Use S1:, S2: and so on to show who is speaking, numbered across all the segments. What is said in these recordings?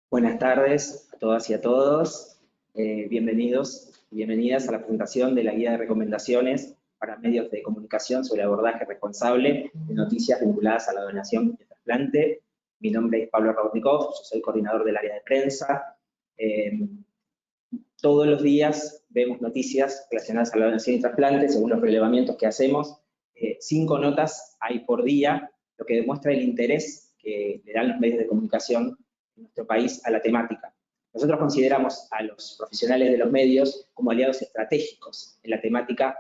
S1: Buenas tardes a todas y a todos. Bienvenidos y bienvenidas a la presentación de la guía de recomendaciones para medios de comunicación sobre abordaje responsable de noticias vinculadas a la donación y el trasplante. Mi nombre es Pablo Rautnikov, yo soy coordinador del área de prensa. Todos los días vemos noticias relacionadas a la donación y trasplante según los relevamientos que hacemos. 5 notas hay por día, lo que demuestra el interés que le dan los medios de comunicación en nuestro país a la temática. Nosotros consideramos a los profesionales de los medios como aliados estratégicos en la temática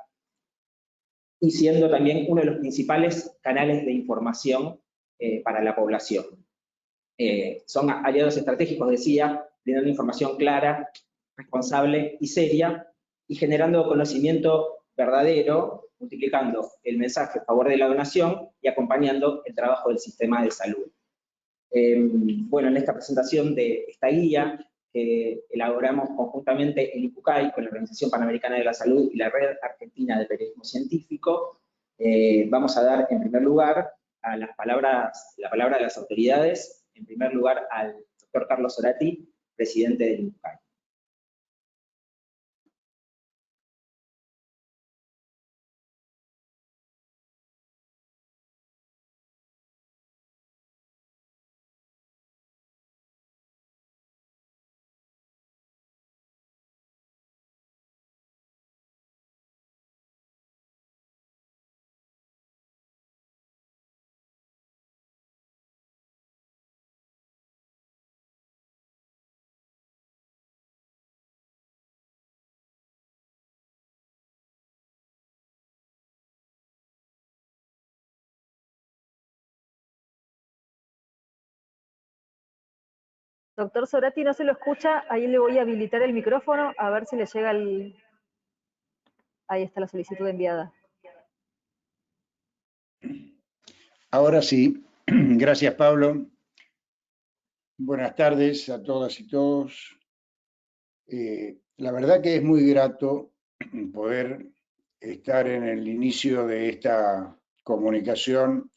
S1: y siendo también uno de los principales canales de información para la población. Son aliados estratégicos, decía, brindando información clara, responsable y seria, y generando conocimiento verdadero, multiplicando el mensaje a favor de la donación y acompañando el trabajo del sistema de salud. Bueno, en esta presentación de esta guía que elaboramos conjuntamente el INCUCAI con la Organización Panamericana de la Salud y la Red Argentina de Periodismo Científico, vamos a dar en primer lugar a la palabra de las autoridades, en primer lugar al doctor Carlos Soratti, presidente del INCUCAI.
S2: Doctor Soratti, no se lo escucha, ahí le voy a habilitar el micrófono, a ver si le llega el... Ahí está la solicitud enviada.
S3: Ahora sí, gracias Pablo. Buenas tardes a todas y todos. La verdad que es muy grato poder estar en el inicio de esta comunicación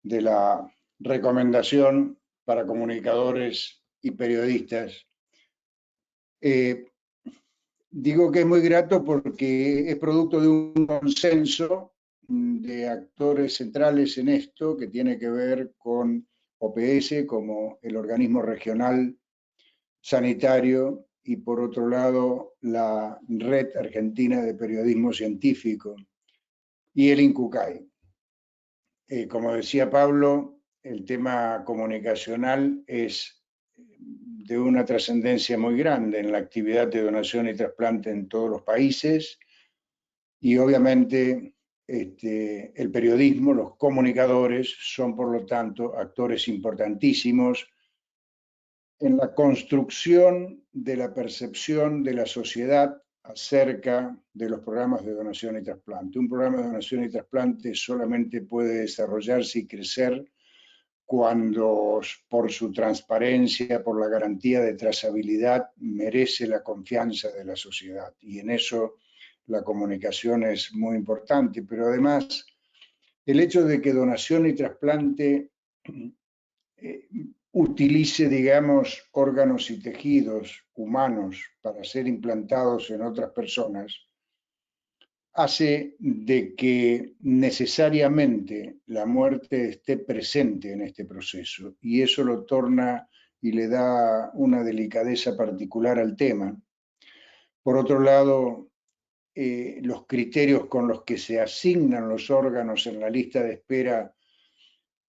S3: de la recomendación para comunicadores y periodistas. Digo que es muy grato porque es producto de un consenso de actores centrales en esto que tiene que ver con OPS como el organismo regional sanitario y por otro lado la Red Argentina de Periodismo Científico y el INCUCAI. Como decía Pablo, el tema comunicacional es de una trascendencia muy grande en la actividad de donación y trasplante en todos los países y obviamente el periodismo, los comunicadores son por lo tanto actores importantísimos en la construcción de la percepción de la sociedad acerca de los programas de donación y trasplante. Un programa de donación y trasplante solamente puede desarrollarse y crecer cuando por su transparencia, por la garantía de trazabilidad, merece la confianza de la sociedad. Y en eso la comunicación es muy importante, pero además el hecho de que donación y trasplante utilice, digamos, órganos y tejidos humanos para ser implantados en otras personas, hace de que necesariamente la muerte esté presente en este proceso y eso lo torna y le da una delicadeza particular al tema. Por otro lado, los criterios con los que se asignan los órganos en la lista de espera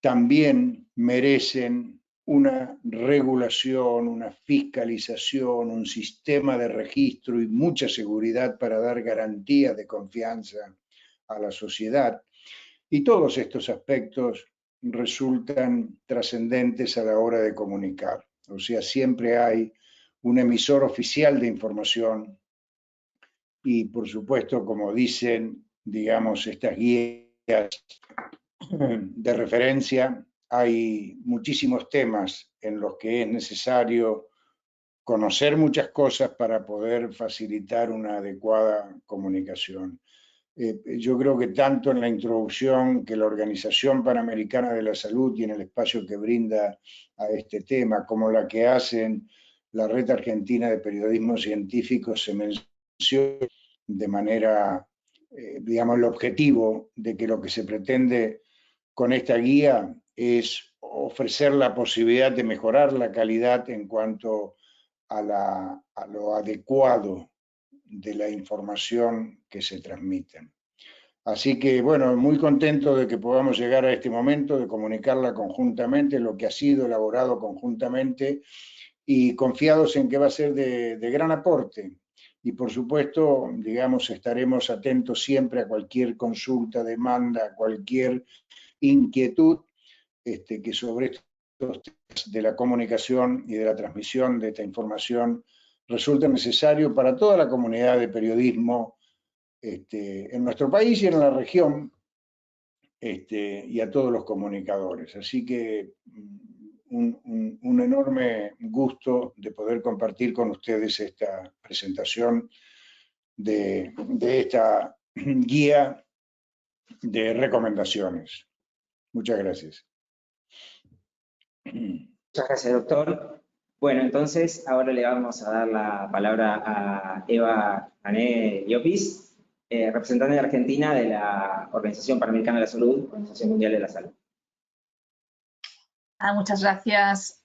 S3: también merecen una regulación, una fiscalización, un sistema de registro y mucha seguridad para dar garantías de confianza a la sociedad. Y todos estos aspectos resultan trascendentes a la hora de comunicar. O sea, siempre hay un emisor oficial de información y, por supuesto, como dicen, digamos, estas guías de referencia, hay muchísimos temas en los que es necesario conocer muchas cosas para poder facilitar una adecuada comunicación. Yo creo que tanto en la introducción que la Organización Panamericana de la Salud y en el espacio que brinda a este tema, como la que hacen la Red Argentina de Periodismo Científico, se menciona de manera, digamos, el objetivo de que lo que se pretende con esta guía es ofrecer la posibilidad de mejorar la calidad en cuanto a lo adecuado de la información que se transmiten. Así que, bueno, muy contento de que podamos llegar a este momento, de comunicarla conjuntamente, lo que ha sido elaborado conjuntamente, y confiados en que va a ser de gran aporte. Y por supuesto, digamos, estaremos atentos siempre a cualquier consulta, demanda, cualquier inquietud que sobre estos temas de la comunicación y de la transmisión de esta información resulta necesario para toda la comunidad de periodismo en nuestro país y en la región, y a todos los comunicadores. Así que un enorme gusto de poder compartir con ustedes esta presentación de esta guía de recomendaciones. Muchas gracias.
S1: Muchas gracias, doctor. Bueno, entonces ahora le vamos a dar la palabra a Eva Ané Llopis, representante de Argentina de la Organización Panamericana de la Salud, Organización Mundial de la Salud.
S4: Muchas gracias.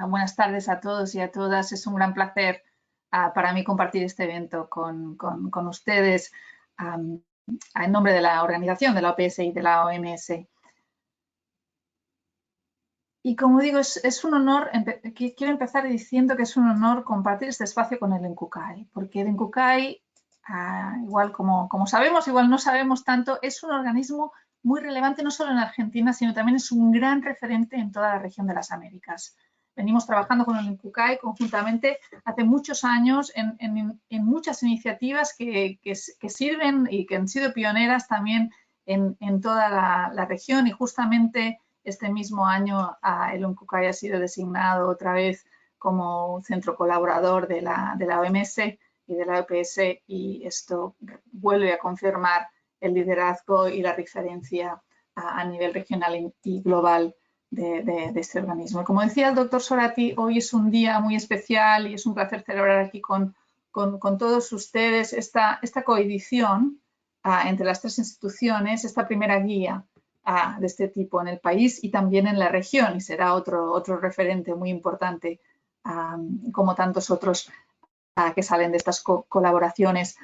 S4: Buenas tardes a todos y a todas. Es un gran placer para mí compartir este evento con ustedes en nombre de la organización, de la OPS y de la OMS. Y como digo, es un honor, quiero empezar diciendo que es un honor compartir este espacio con el INCUCAI, porque el INCUCAI, igual como sabemos, igual no sabemos tanto, es un organismo muy relevante no solo en Argentina, sino también es un gran referente en toda la región de las Américas. Venimos trabajando con el INCUCAI conjuntamente hace muchos años en muchas iniciativas que sirven y que han sido pioneras también en toda la región, y justamente este mismo año el INCUCAI ha sido designado otra vez como centro colaborador de la OMS y de la OPS, y esto vuelve a confirmar el liderazgo y la referencia a nivel regional y global de este organismo. Como decía el doctor Soratti, hoy es un día muy especial y es un placer celebrar aquí con todos ustedes esta coedición entre las tres instituciones, esta primera guía de este tipo en el país y también en la región, y será otro referente muy importante, como tantos otros que salen de estas colaboraciones.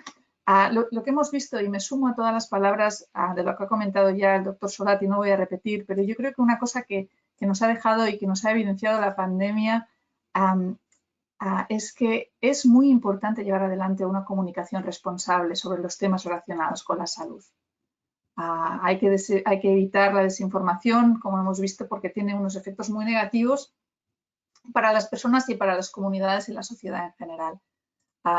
S4: Lo que hemos visto, y me sumo a todas las palabras de lo que ha comentado ya el doctor Soratti, no voy a repetir, pero yo creo que una cosa que nos ha dejado y que nos ha evidenciado la pandemia es que es muy importante llevar adelante una comunicación responsable sobre los temas relacionados con la salud. Hay que evitar la desinformación, como hemos visto, porque tiene unos efectos muy negativos para las personas y para las comunidades y la sociedad en general.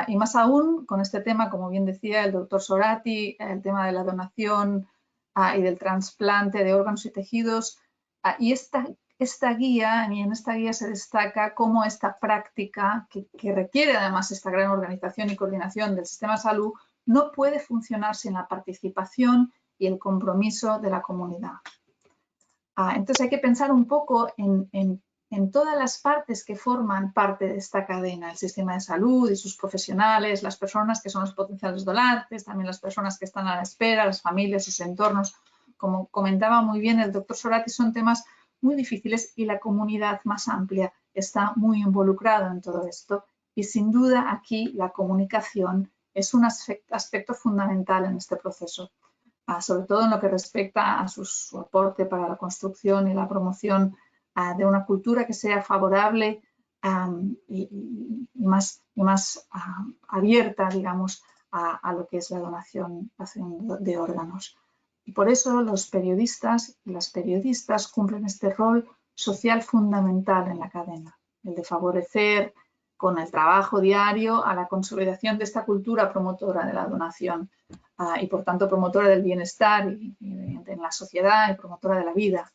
S4: Y más aún con este tema, como bien decía el doctor Soratti, el tema de la donación y del trasplante de órganos y tejidos. Y esta guía, y en esta guía se destaca cómo esta práctica, que requiere además esta gran organización y coordinación del sistema de salud, no puede funcionar sin la participación y el compromiso de la comunidad. Entonces hay que pensar un poco en todas las partes que forman parte de esta cadena, el sistema de salud y sus profesionales, las personas que son los potenciales donantes, también las personas que están a la espera, las familias, sus entornos. Como comentaba muy bien el doctor Soratti, son temas muy difíciles y la comunidad más amplia está muy involucrada en todo esto. Y sin duda aquí la comunicación es un aspecto fundamental en este proceso, sobre todo en lo que respecta a su aporte para la construcción y la promoción de una cultura que sea favorable y más abierta, digamos, a lo que es la donación de órganos. Y por eso los periodistas y las periodistas cumplen este rol social fundamental en la cadena, el de favorecer con el trabajo diario a la consolidación de esta cultura promotora de la donación y por tanto promotora del bienestar en la sociedad y promotora de la vida.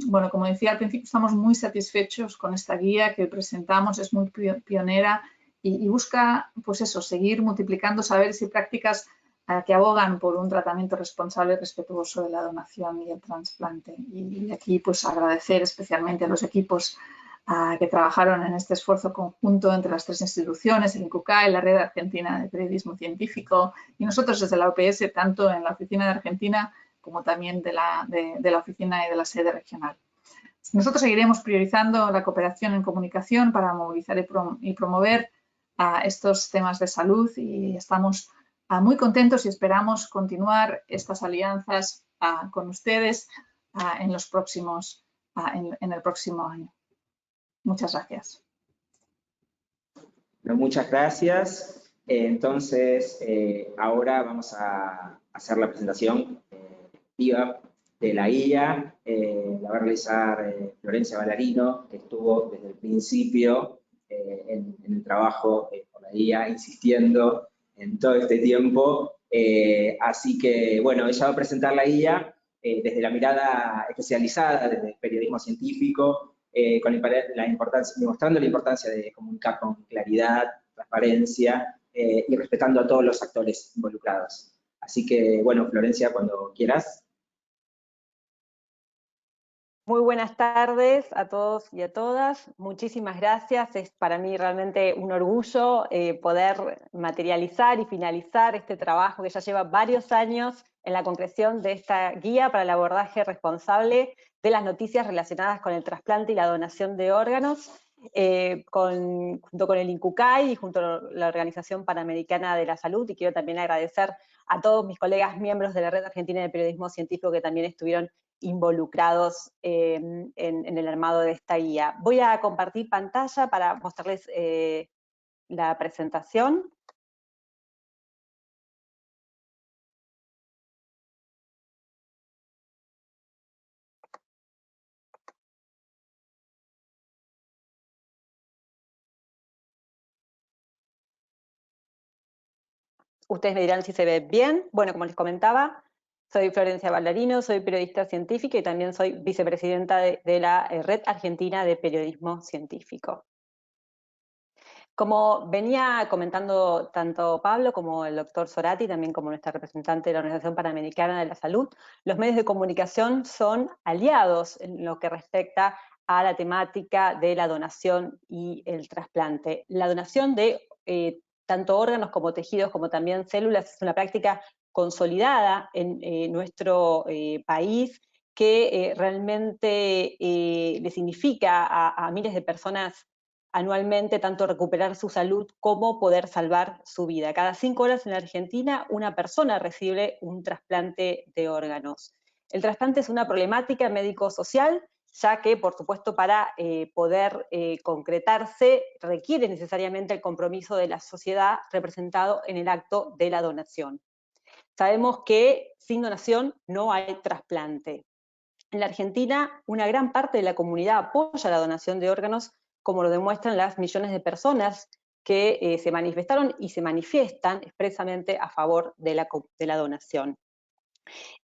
S4: Bueno, como decía al principio, estamos muy satisfechos con esta guía que presentamos, es muy pionera y busca, pues eso, seguir multiplicando saberes y prácticas que abogan por un tratamiento responsable y respetuoso de la donación y el trasplante. Y aquí, pues, agradecer especialmente a los equipos que trabajaron en este esfuerzo conjunto entre las tres instituciones, el INCUCAI, la Red Argentina de Periodismo Científico y nosotros desde la OPS, tanto en la oficina de Argentina como también de la oficina y de la sede regional. Nosotros seguiremos priorizando la cooperación en comunicación para movilizar y promover estos temas de salud y estamos muy contentos y esperamos continuar estas alianzas con ustedes en el próximo año. Muchas gracias.
S1: Bueno, muchas gracias. Entonces, ahora vamos a hacer la presentación efectiva de la guía. La va a realizar Florencia Ballarino, que estuvo desde el principio en el trabajo por la guía, insistiendo en todo este tiempo. Así que, bueno, ella va a presentar la guía desde la mirada especializada, desde el periodismo científico, demostrando la importancia de comunicar con claridad, transparencia y respetando a todos los actores involucrados. Así que, bueno, Florencia, cuando quieras.
S5: Muy buenas tardes a todos y a todas. Muchísimas gracias. Es para mí realmente un orgullo poder materializar y finalizar este trabajo que ya lleva varios años en la concreción de esta guía para el abordaje responsable de las noticias relacionadas con el trasplante y la donación de órganos, junto con el INCUCAI y junto a la Organización Panamericana de la Salud. Y quiero también agradecer a todos mis colegas miembros de la Red Argentina de Periodismo Científico que también estuvieron involucrados en el armado de esta guía. Voy a compartir pantalla para mostrarles la presentación. Ustedes me dirán si se ve bien. Bueno, como les comentaba, soy Florencia Ballarino, soy periodista científica y también soy vicepresidenta de la Red Argentina de Periodismo Científico. Como venía comentando tanto Pablo como el doctor Zorati, también como nuestra representante de la Organización Panamericana de la Salud, los medios de comunicación son aliados en lo que respecta a la temática de la donación y el trasplante. La donación de tanto órganos como tejidos, como también células, es una práctica consolidada en nuestro país que realmente le significa a miles de personas anualmente tanto recuperar su salud como poder salvar su vida. Cada 5 horas en la Argentina una persona recibe un trasplante de órganos. El trasplante es una problemática médico-social, ya que, por supuesto, para poder concretarse requiere necesariamente el compromiso de la sociedad representado en el acto de la donación. Sabemos que sin donación no hay trasplante. En la Argentina, una gran parte de la comunidad apoya la donación de órganos, como lo demuestran las millones de personas que se manifestaron y se manifiestan expresamente a favor de la donación.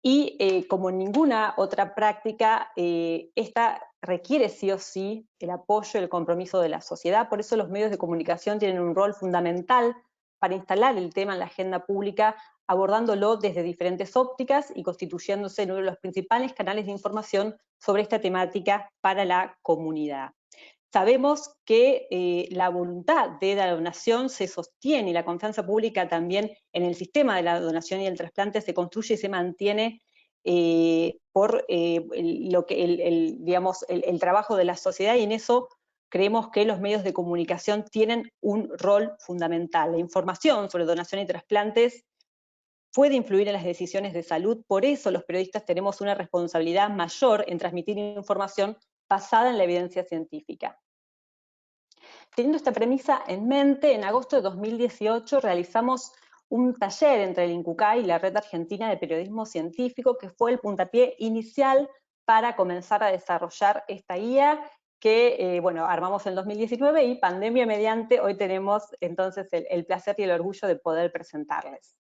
S5: Y como ninguna otra práctica, esta requiere sí o sí el apoyo y el compromiso de la sociedad. Por eso los medios de comunicación tienen un rol fundamental para instalar el tema en la agenda pública, abordándolo desde diferentes ópticas y constituyéndose en uno de los principales canales de información sobre esta temática para la comunidad. Sabemos que la voluntad de la donación se sostiene y la confianza pública también en el sistema de la donación y el trasplante se construye y se mantiene por el trabajo de la sociedad, y en eso creemos que los medios de comunicación tienen un rol fundamental. La información sobre donación y trasplantes puede influir en las decisiones de salud, por eso los periodistas tenemos una responsabilidad mayor en transmitir información basada en la evidencia científica. Teniendo esta premisa en mente, en agosto de 2018 realizamos un taller entre el INCUCAI y la Red Argentina de Periodismo Científico, que fue el puntapié inicial para comenzar a desarrollar esta guía que, armamos en 2019 y pandemia mediante, hoy tenemos entonces el placer y el orgullo de poder presentarles.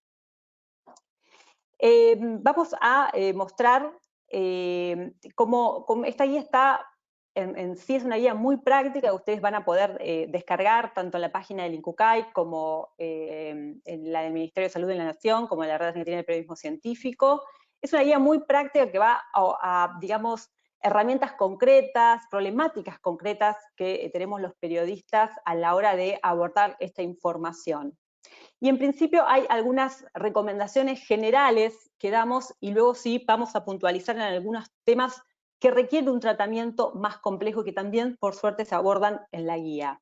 S5: Vamos a mostrar Esta guía está, en sí es una guía muy práctica que ustedes van a poder descargar tanto en la página del INCUCAI como en la del Ministerio de Salud de la Nación, como en la Red Argentina de Periodismo Científico. Es una guía muy práctica que va digamos, herramientas concretas, problemáticas concretas que tenemos los periodistas a la hora de abordar esta información. Y en principio hay algunas recomendaciones generales que damos y luego sí vamos a puntualizar en algunos temas que requieren un tratamiento más complejo y que también, por suerte, se abordan en la guía.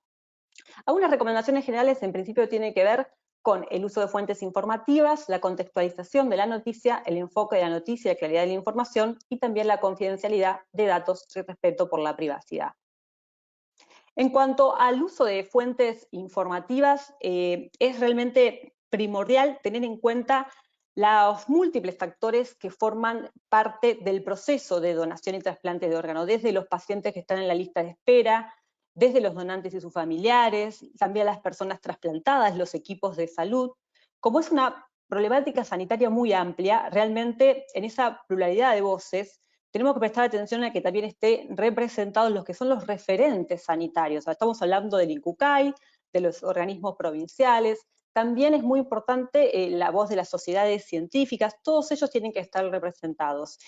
S5: Algunas recomendaciones generales en principio tienen que ver con el uso de fuentes informativas, la contextualización de la noticia, el enfoque de la noticia, la claridad de la información y también la confidencialidad de datos y respeto por la privacidad. En cuanto al uso de fuentes informativas, es realmente primordial tener en cuenta los múltiples factores que forman parte del proceso de donación y trasplante de órganos, desde los pacientes que están en la lista de espera, desde los donantes y sus familiares, también las personas trasplantadas, los equipos de salud. Como es una problemática sanitaria muy amplia, realmente en esa pluralidad de voces tenemos que prestar atención a que también esté representados los que son los referentes sanitarios. O sea, estamos hablando del INCUCAI, de los organismos provinciales, también es muy importante la voz de las sociedades científicas, todos ellos tienen que estar representados.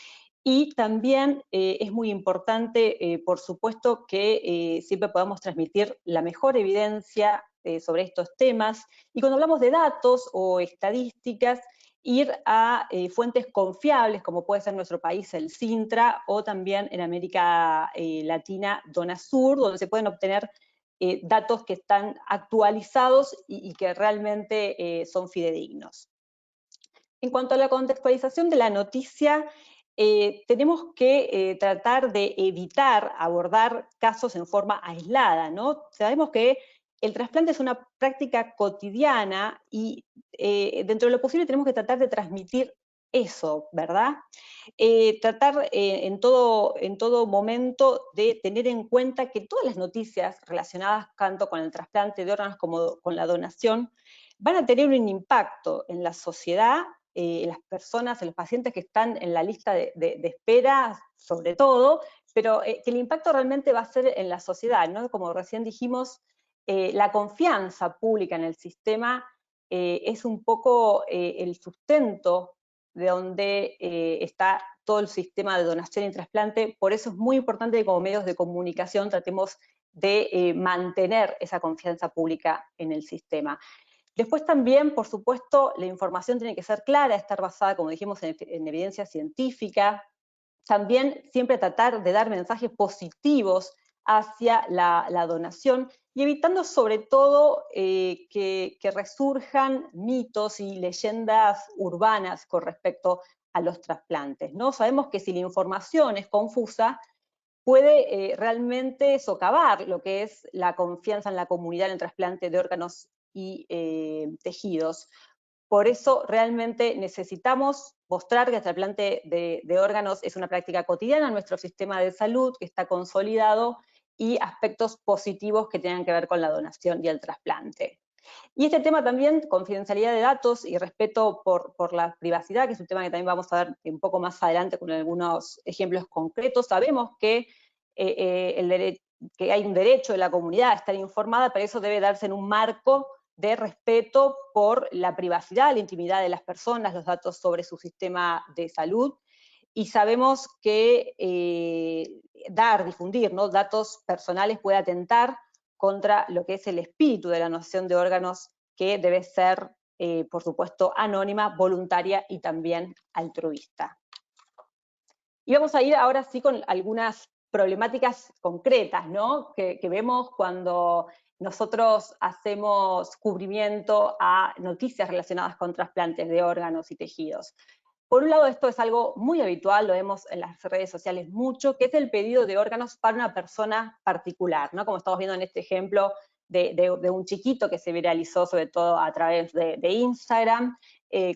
S5: Y también es muy importante, por supuesto, que siempre podamos transmitir la mejor evidencia sobre estos temas. Y cuando hablamos de datos o estadísticas, ir a fuentes confiables, como puede ser en nuestro país el CINTRA, o también en América Latina DONASUR, donde se pueden obtener datos que están actualizados y que realmente son fidedignos. En cuanto a la contextualización de la noticia, tenemos que tratar de evitar abordar casos en forma aislada, ¿no? Sabemos que el trasplante es una práctica cotidiana y dentro de lo posible tenemos que tratar de transmitir eso, ¿verdad? Tratar en todo momento de tener en cuenta que todas las noticias relacionadas tanto con el trasplante de órganos como con la donación van a tener un impacto en la sociedad, en las personas, en los pacientes que están en la lista de espera, sobre todo, pero que el impacto realmente va a ser en la sociedad, ¿no? Como recién dijimos, la confianza pública en el sistema es un poco el sustento de donde está todo el sistema de donación y trasplante. Por eso es muy importante que como medios de comunicación tratemos de mantener esa confianza pública en el sistema. Después también, por supuesto, la información tiene que ser clara, estar basada, como dijimos, en evidencia científica. También siempre tratar de dar mensajes positivos hacia la donación y evitando sobre todo que resurjan mitos y leyendas urbanas con respecto a los trasplantes, ¿no? Sabemos que si la información es confusa, puede realmente socavar lo que es la confianza en la comunidad en el trasplante de órganos y tejidos. Por eso realmente necesitamos mostrar que el trasplante de órganos es una práctica cotidiana en nuestro sistema de salud, que está consolidado, y aspectos positivos que tengan que ver con la donación y el trasplante. Y este tema también, confidencialidad de datos y respeto por la privacidad, que es un tema que también vamos a ver un poco más adelante con algunos ejemplos concretos. Sabemos que, que hay un derecho de la comunidad a estar informada, pero eso debe darse en un marco de respeto por la privacidad, la intimidad de las personas, los datos sobre su sistema de salud. Y sabemos que difundir, ¿no?, datos personales puede atentar contra lo que es el espíritu de la donación de órganos, que debe ser, por supuesto, anónima, voluntaria y también altruista. Y vamos a ir ahora sí con algunas problemáticas concretas, ¿no?, que vemos cuando nosotros hacemos cubrimiento a noticias relacionadas con trasplantes de órganos y tejidos. Por un lado, esto es algo muy habitual, lo vemos en las redes sociales mucho, que es el pedido de órganos para una persona particular, ¿no? Como estamos viendo en este ejemplo de un chiquito que se viralizó sobre todo a través de Instagram,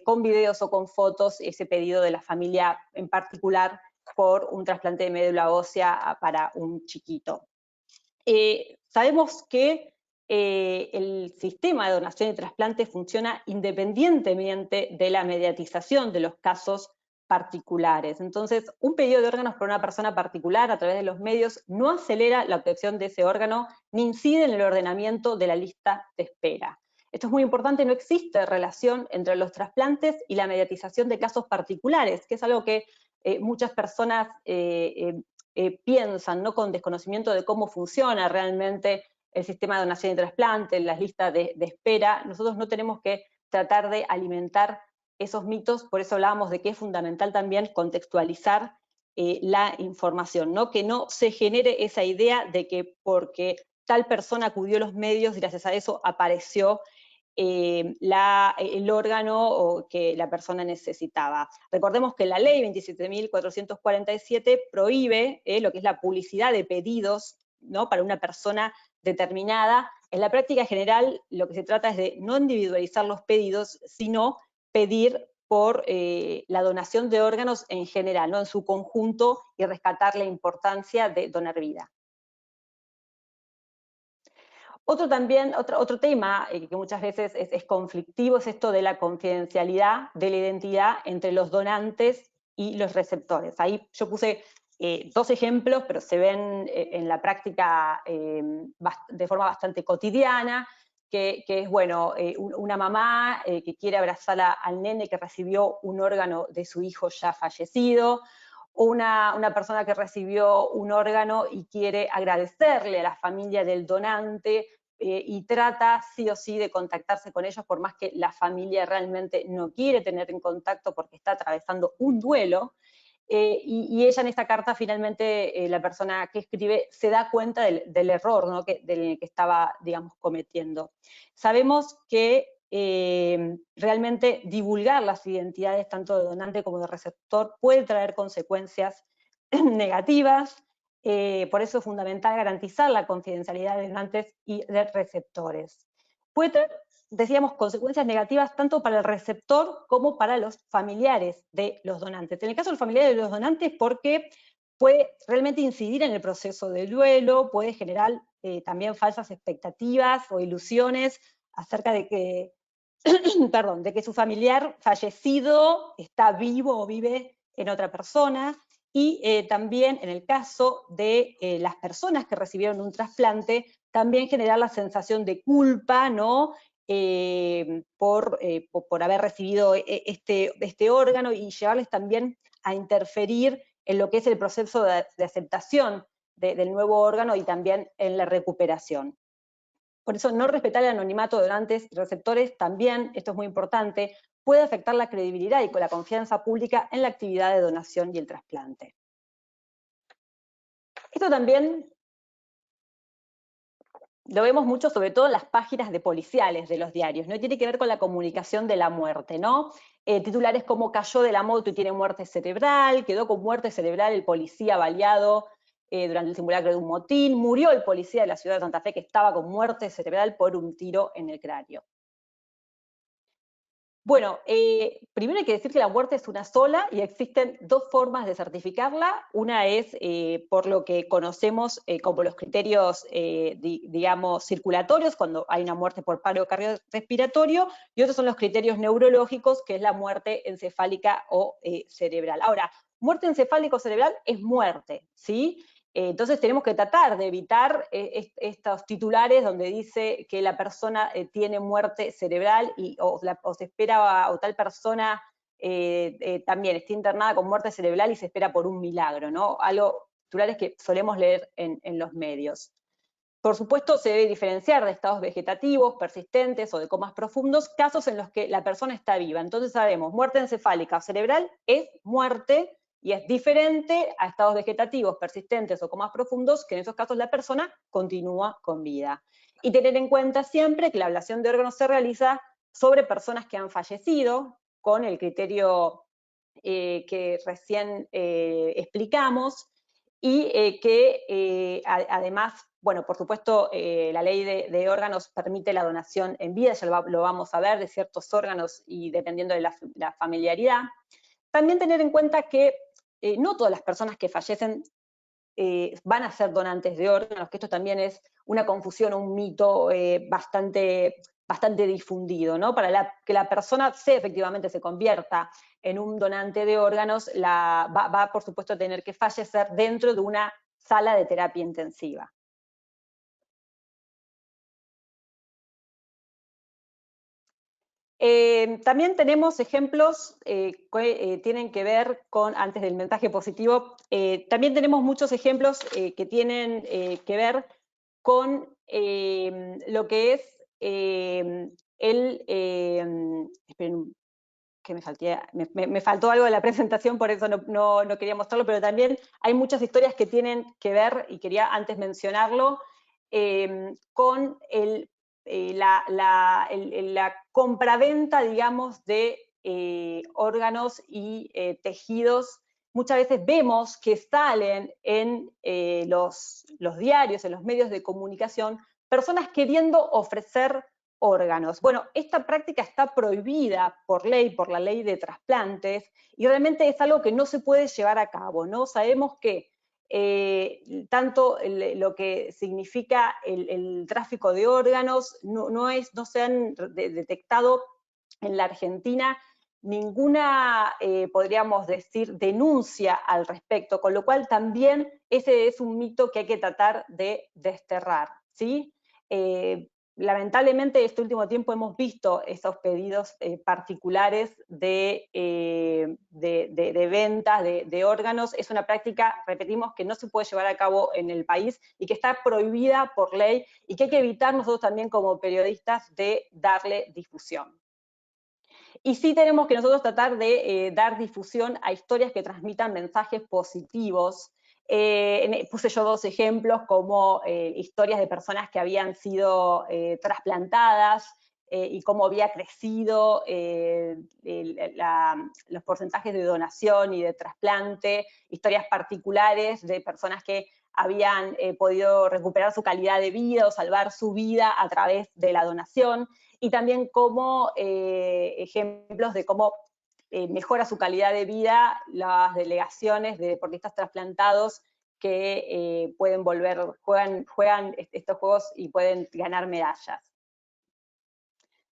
S5: con videos o con fotos, ese pedido de la familia en particular por un trasplante de médula ósea para un chiquito. Sabemos que el sistema de donación y trasplante funciona independientemente de la mediatización de los casos particulares. Entonces, un pedido de órganos por una persona particular a través de los medios no acelera la obtención de ese órgano ni incide en el ordenamiento de la lista de espera. Esto es muy importante, no existe relación entre los trasplantes y la mediatización de casos particulares, que es algo que muchas personas piensan, ¿no? Con desconocimiento de cómo funciona realmente el sistema de donación y trasplante, las listas de espera. Nosotros no tenemos que tratar de alimentar esos mitos, por eso hablábamos de que es fundamental también contextualizar la información, ¿no? Que no se genere esa idea de que porque tal persona acudió a los medios, gracias a eso apareció el órgano que la persona necesitaba. Recordemos que la ley 27.447 prohíbe lo que es la publicidad de pedidos, ¿no? Para una persona determinada. En la práctica general lo que se trata es de no individualizar los pedidos, sino pedir por la donación de órganos en general, ¿no? En su conjunto, y rescatar la importancia de donar vida. Otro tema que muchas veces es conflictivo es esto de la confidencialidad de la identidad entre los donantes y los receptores. Ahí yo puse dos ejemplos, pero se ven en la práctica de forma bastante cotidiana, que es, bueno, una mamá que quiere abrazar al nene que recibió un órgano de su hijo ya fallecido, o una persona que recibió un órgano y quiere agradecerle a la familia del donante y trata sí o sí de contactarse con ellos, por más que la familia realmente no quiere tener en contacto porque está atravesando un duelo. Y ella en esta carta finalmente, la persona que escribe, se da cuenta del error, ¿no? del que estaba, digamos, cometiendo. Sabemos que realmente divulgar las identidades tanto de donante como de receptor puede traer consecuencias negativas, por eso es fundamental garantizar la confidencialidad de donantes y de receptores. Puede traer, decíamos, consecuencias negativas tanto para el receptor como para los familiares de los donantes. En el caso de los familiares de los donantes, porque puede realmente incidir en el proceso del duelo, puede generar también falsas expectativas o ilusiones acerca de que, perdón, de que su familiar fallecido está vivo o vive en otra persona, y también en el caso de las personas que recibieron un trasplante, también generar la sensación de culpa, ¿no? Por haber recibido este órgano, y llevarles también a interferir en lo que es el proceso de aceptación del nuevo órgano y también en la recuperación. Por eso no respetar el anonimato de donantes y receptores también, esto es muy importante, puede afectar la credibilidad y con la confianza pública en la actividad de donación y el trasplante. Esto también lo vemos mucho, sobre todo en las páginas de policiales de los diarios, ¿no? Y tiene que ver con la comunicación de la muerte, ¿no? Titulares como cayó de la moto y tiene muerte cerebral, quedó con muerte cerebral el policía baleado durante el simulacro de un motín, murió el policía de la ciudad de Santa Fe que estaba con muerte cerebral por un tiro en el cráneo. Bueno, primero hay que decir que la muerte es una sola y existen dos formas de certificarla. Una es por lo que conocemos como los criterios, digamos, circulatorios, cuando hay una muerte por paro cardiorrespiratorio, y otros son los criterios neurológicos, que es la muerte encefálica o cerebral. Ahora, muerte encefálica o cerebral es muerte, ¿sí? Entonces tenemos que tratar de evitar estos titulares donde dice que la persona tiene muerte cerebral o se espera, o tal persona también está internada con muerte cerebral y se espera por un milagro, ¿no? Titulares que solemos leer en los medios. Por supuesto, se debe diferenciar de estados vegetativos, persistentes o de comas profundos, casos en los que la persona está viva. Entonces sabemos, muerte encefálica o cerebral es muerte, y es diferente a estados vegetativos, persistentes o comas profundos, que en esos casos la persona continúa con vida. Y tener en cuenta siempre que la ablación de órganos se realiza sobre personas que han fallecido, con el criterio que recién explicamos, y que además, bueno, por supuesto, la ley de órganos permite la donación en vida, ya lo vamos a ver, de ciertos órganos y dependiendo de la familiaridad. También tener en cuenta que no todas las personas que fallecen van a ser donantes de órganos, que esto también es una confusión, un mito bastante bastante difundido, ¿no? Para que la persona efectivamente se convierta en un donante de órganos, va por supuesto a tener que fallecer dentro de una sala de terapia intensiva. También tenemos ejemplos que tienen que ver con, antes del mensaje positivo, también tenemos muchos ejemplos que tienen que ver con lo que es esperen, que me faltó algo de la presentación, por eso no quería mostrarlo, pero también hay muchas historias que tienen que ver, y quería antes mencionarlo, con la compraventa, digamos, de órganos y tejidos. Muchas veces vemos que salen en los diarios, en los medios de comunicación, personas queriendo ofrecer órganos. Bueno, esta práctica está prohibida por ley, por la ley de trasplantes, y realmente es algo que no se puede llevar a cabo, ¿no? Sabemos que tanto lo que significa el tráfico de órganos, no se han detectado en la Argentina ninguna, podríamos decir, denuncia al respecto, con lo cual también ese es un mito que hay que tratar de desterrar, ¿sí? Lamentablemente, este último tiempo hemos visto esos pedidos particulares de ventas de órganos. Es una práctica, repetimos, que no se puede llevar a cabo en el país y que está prohibida por ley y que hay que evitar nosotros también como periodistas de darle difusión. Y sí tenemos que nosotros tratar de dar difusión a historias que transmitan mensajes positivos. Puse yo dos ejemplos como historias de personas que habían sido trasplantadas y cómo había crecido los porcentajes de donación y de trasplante, historias particulares de personas que habían podido recuperar su calidad de vida o salvar su vida a través de la donación, y también como ejemplos de cómo mejora su calidad de vida las delegaciones de deportistas trasplantados que pueden juegan estos juegos y pueden ganar medallas.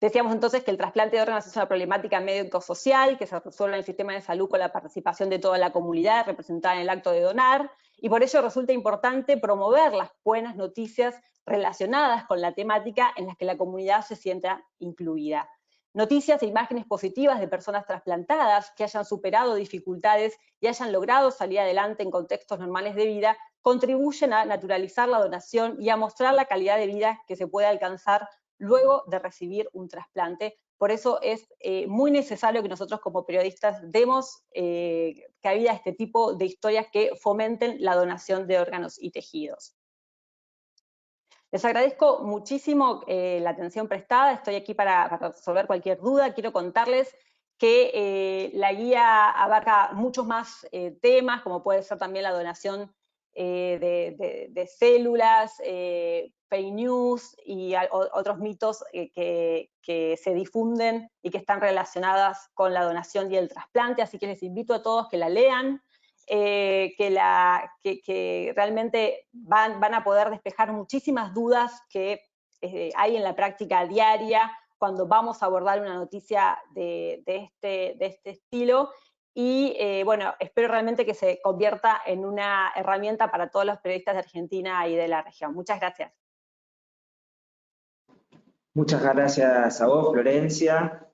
S5: Decíamos entonces que el trasplante de órganos es una problemática médico-social que se resuelve en el sistema de salud con la participación de toda la comunidad representada en el acto de donar, y por ello resulta importante promover las buenas noticias relacionadas con la temática en las que la comunidad se sienta incluida. Noticias e imágenes positivas de personas trasplantadas que hayan superado dificultades y hayan logrado salir adelante en contextos normales de vida contribuyen a naturalizar la donación y a mostrar la calidad de vida que se puede alcanzar luego de recibir un trasplante. Por eso es muy necesario que nosotros como periodistas demos cabida a este tipo de historias que fomenten la donación de órganos y tejidos. Les agradezco muchísimo la atención prestada, estoy aquí para resolver cualquier duda. Quiero contarles que la guía abarca muchos más temas, como puede ser también la donación de células, fake news y otros mitos que se difunden y que están relacionadas con la donación y el trasplante, así que les invito a todos que la lean, que realmente van a poder despejar muchísimas dudas que hay en la práctica diaria cuando vamos a abordar una noticia de este estilo. Y bueno, espero realmente que se convierta en una herramienta para todos los periodistas de Argentina y de la región. Muchas gracias.
S1: Muchas gracias a vos, Florencia.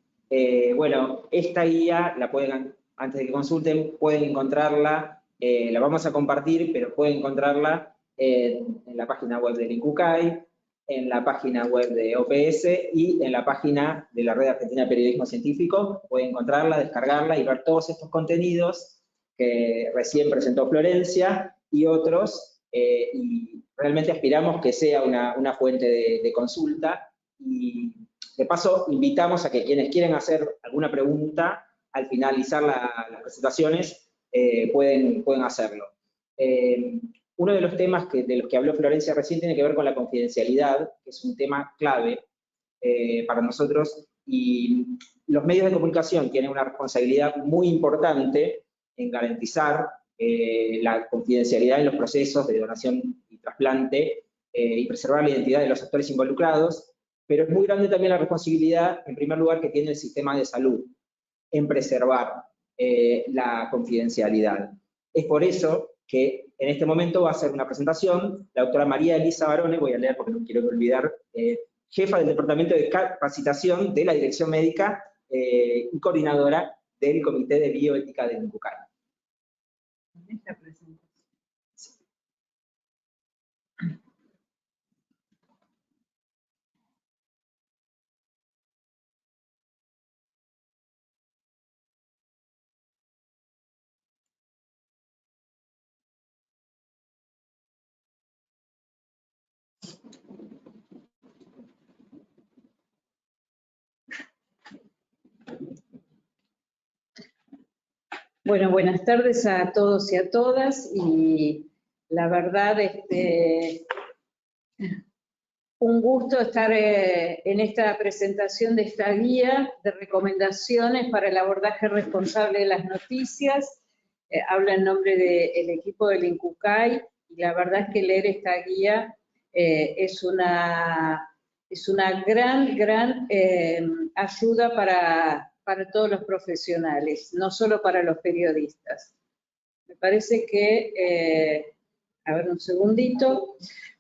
S1: Bueno, esta guía la pueden, antes de que consulten, pueden encontrarla, la vamos a compartir, pero pueden encontrarla en la página web del INCUCAI, en la página web de OPS y en la página de la Red Argentina de Periodismo Científico. Pueden encontrarla, descargarla y ver todos estos contenidos que recién presentó Florencia y otros, y realmente aspiramos que sea una fuente de consulta. Y de paso invitamos a que quienes quieren hacer alguna pregunta al finalizar las presentaciones pueden hacerlo. Uno de los temas de los que habló Florencia recién tiene que ver con la confidencialidad, que es un tema clave para nosotros, y los medios de comunicación tienen una responsabilidad muy importante en garantizar la confidencialidad en los procesos de donación y trasplante y preservar la identidad de los actores involucrados, pero es muy grande también la responsabilidad, en primer lugar, que tiene el sistema de salud en preservar la confidencialidad. Es por eso que en este momento va a hacer una presentación la doctora María Elisa Barone, voy a leer porque no quiero olvidar, jefa del Departamento de Capacitación de la Dirección Médica y coordinadora del Comité de Bioética del INCUCAI.
S6: Bueno, buenas tardes a todos y a todas, y la verdad, un gusto estar en esta presentación de esta guía de recomendaciones para el abordaje responsable de las noticias. Habla en nombre del equipo del INCUCAI, y la verdad es que leer esta guía es una gran ayuda para todos los profesionales, no solo para los periodistas. Me parece que, a ver un segundito,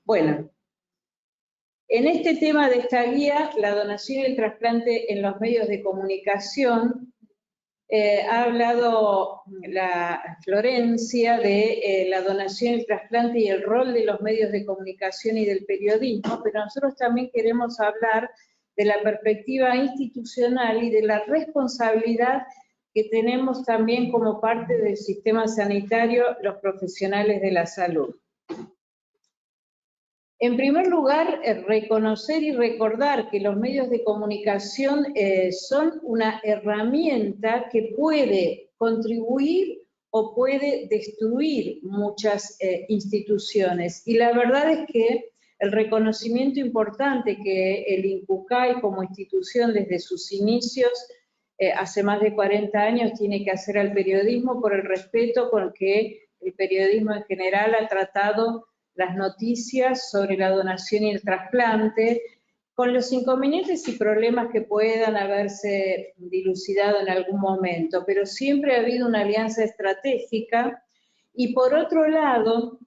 S6: bueno, en este tema de esta guía, la donación y el trasplante en los medios de comunicación, ha hablado la Florencia de la donación, el trasplante y el rol de los medios de comunicación y del periodismo, pero nosotros también queremos hablar de la perspectiva institucional y de la responsabilidad que tenemos también como parte del sistema sanitario los profesionales de la salud. En primer lugar, reconocer y recordar que los medios de comunicación son una herramienta que puede contribuir o puede destruir muchas instituciones. Y la verdad es que el reconocimiento importante que el INCUCAI como institución desde sus inicios, hace más de 40 años, tiene que hacer al periodismo por el respeto con que el periodismo en general ha tratado las noticias sobre la donación y el trasplante, con los inconvenientes y problemas que puedan haberse dilucidado en algún momento, pero siempre ha habido una alianza estratégica, y por otro lado,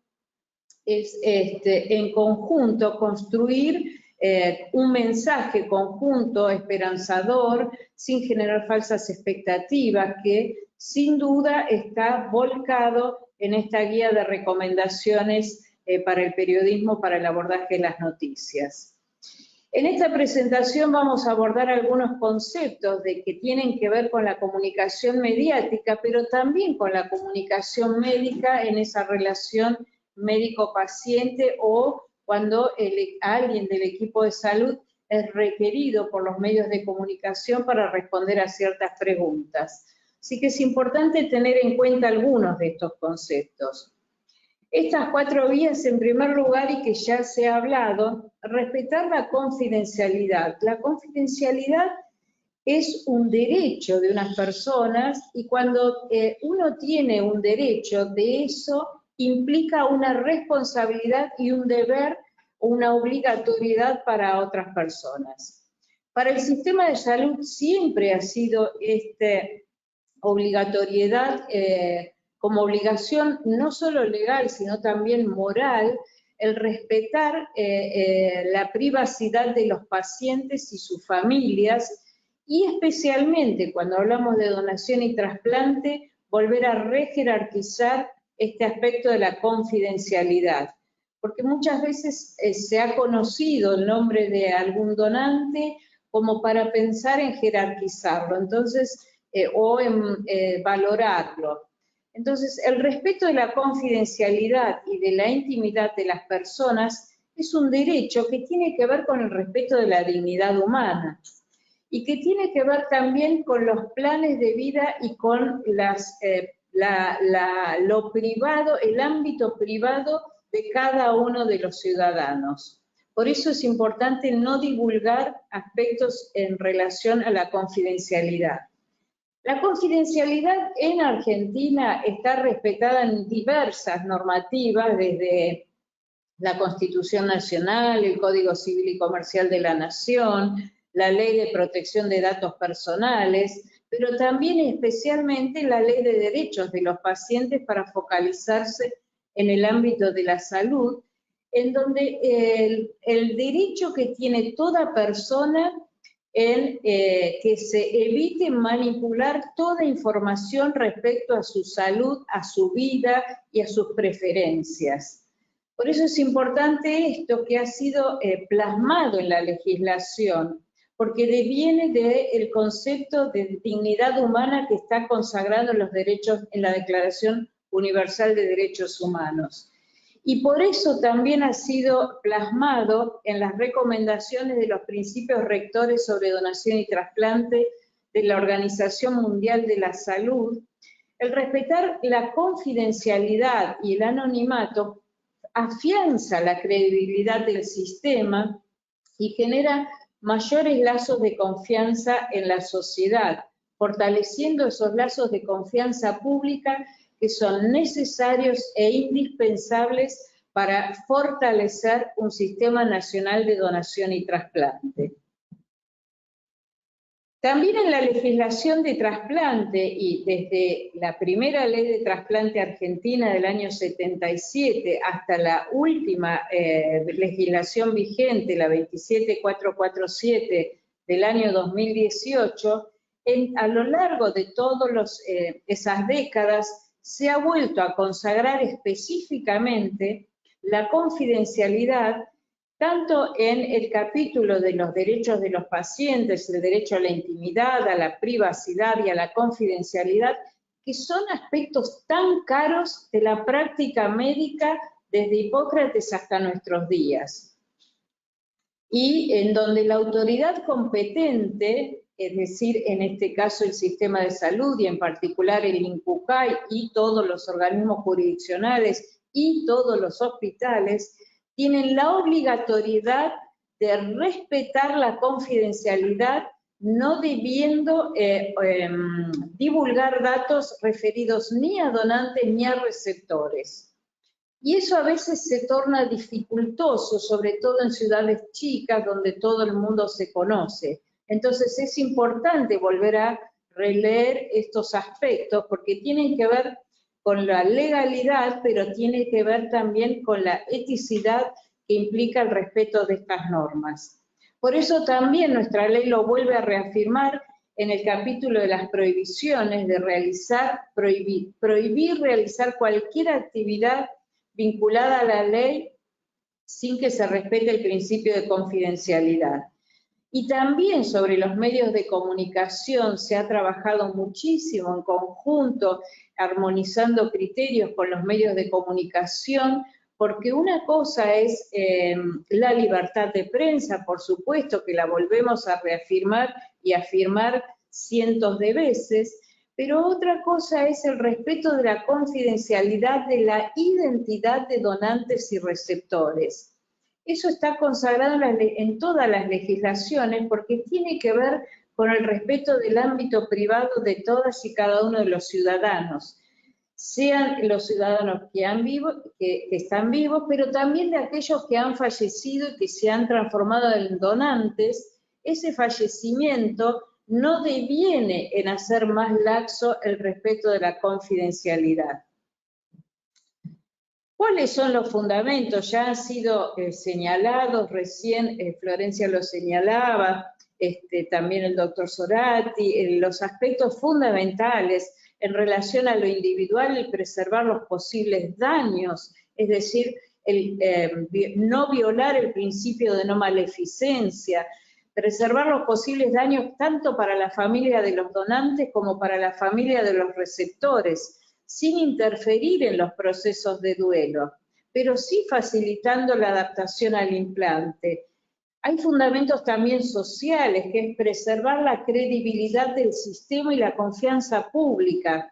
S6: es en conjunto construir un mensaje conjunto esperanzador, sin generar falsas expectativas, que sin duda está volcado en esta guía de recomendaciones para el periodismo, para el abordaje de las noticias. En esta presentación vamos a abordar algunos conceptos que tienen que ver con la comunicación mediática, pero también con la comunicación médica en esa relación médico-paciente, o cuando alguien del equipo de salud es requerido por los medios de comunicación para responder a ciertas preguntas. Así que es importante tener en cuenta algunos de estos conceptos. Estas 4 vías, en primer lugar, y que ya se ha hablado, respetar la confidencialidad. La confidencialidad es un derecho de unas personas, y cuando uno tiene un derecho, de eso implica una responsabilidad y un deber, una obligatoriedad para otras personas. Para el sistema de salud siempre ha sido obligatoriedad, como obligación no solo legal, sino también moral, el respetar la privacidad de los pacientes y sus familias, y especialmente cuando hablamos de donación y trasplante, volver a rejerarquizar este aspecto de la confidencialidad. Porque muchas veces se ha conocido el nombre de algún donante como para pensar en jerarquizarlo, entonces, o en valorarlo. Entonces, el respeto de la confidencialidad y de la intimidad de las personas es un derecho que tiene que ver con el respeto de la dignidad humana, y que tiene que ver también con los planes de vida y con lo privado, el ámbito privado de cada uno de los ciudadanos. Por eso es importante no divulgar aspectos en relación a la confidencialidad. La confidencialidad en Argentina está respetada en diversas normativas, desde la Constitución Nacional, el Código Civil y Comercial de la Nación, la Ley de Protección de Datos Personales, pero también especialmente la Ley de Derechos de los Pacientes para focalizarse en el ámbito de la salud, en donde el derecho que tiene toda persona en que se evite manipular toda información respecto a su salud, a su vida y a sus preferencias. Por eso es importante esto que ha sido plasmado en la legislación, porque deviene del concepto de dignidad humana que está consagrado en los derechos, en la Declaración Universal de Derechos Humanos. Y por eso también ha sido plasmado en las recomendaciones de los principios rectores sobre donación y trasplante de la Organización Mundial de la Salud, el respetar la confidencialidad y el anonimato afianza la credibilidad del sistema y genera mayores lazos de confianza en la sociedad, fortaleciendo esos lazos de confianza pública que son necesarios e indispensables para fortalecer un sistema nacional de donación y trasplante. También en la legislación de trasplante y desde la primera ley de trasplante argentina del año 77 hasta la última legislación vigente, la 27447 del año 2018, a lo largo de todas esas décadas se ha vuelto a consagrar específicamente la confidencialidad tanto en el capítulo de los derechos de los pacientes, el derecho a la intimidad, a la privacidad y a la confidencialidad, que son aspectos tan caros de la práctica médica desde Hipócrates hasta nuestros días. Y en donde la autoridad competente, es decir, en este caso el sistema de salud y en particular el INCUCAI y todos los organismos jurisdiccionales y todos los hospitales, tienen la obligatoriedad de respetar la confidencialidad, no debiendo divulgar datos referidos ni a donantes ni a receptores. Y eso a veces se torna dificultoso, sobre todo en ciudades chicas donde todo el mundo se conoce. Entonces es importante volver a releer estos aspectos porque tienen que ver con la legalidad, pero tiene que ver también con la eticidad que implica el respeto de estas normas. Por eso también nuestra ley lo vuelve a reafirmar en el capítulo de las prohibiciones de prohibir realizar cualquier actividad vinculada a la ley sin que se respete el principio de confidencialidad. Y también sobre los medios de comunicación se ha trabajado muchísimo en conjunto, armonizando criterios con los medios de comunicación, porque una cosa es la libertad de prensa, por supuesto que la volvemos a reafirmar y afirmar cientos de veces, pero otra cosa es el respeto de la confidencialidad de la identidad de donantes y receptores. Eso está consagrado en todas las legislaciones porque tiene que ver con el respeto del ámbito privado de todas y cada uno de los ciudadanos, sean los ciudadanos que están vivos, pero también de aquellos que han fallecido y que se han transformado en donantes. Ese fallecimiento no deviene en hacer más laxo el respeto de la confidencialidad. ¿Cuáles son los fundamentos? Ya han sido señalados, recién Florencia lo señalaba, también el doctor Zorati, los aspectos fundamentales en relación a lo individual, el preservar los posibles daños, es decir, no violar el principio de no maleficencia, preservar los posibles daños tanto para la familia de los donantes como para la familia de los receptores, sin interferir en los procesos de duelo, pero sí facilitando la adaptación al implante. Hay fundamentos también sociales, que es preservar la credibilidad del sistema y la confianza pública.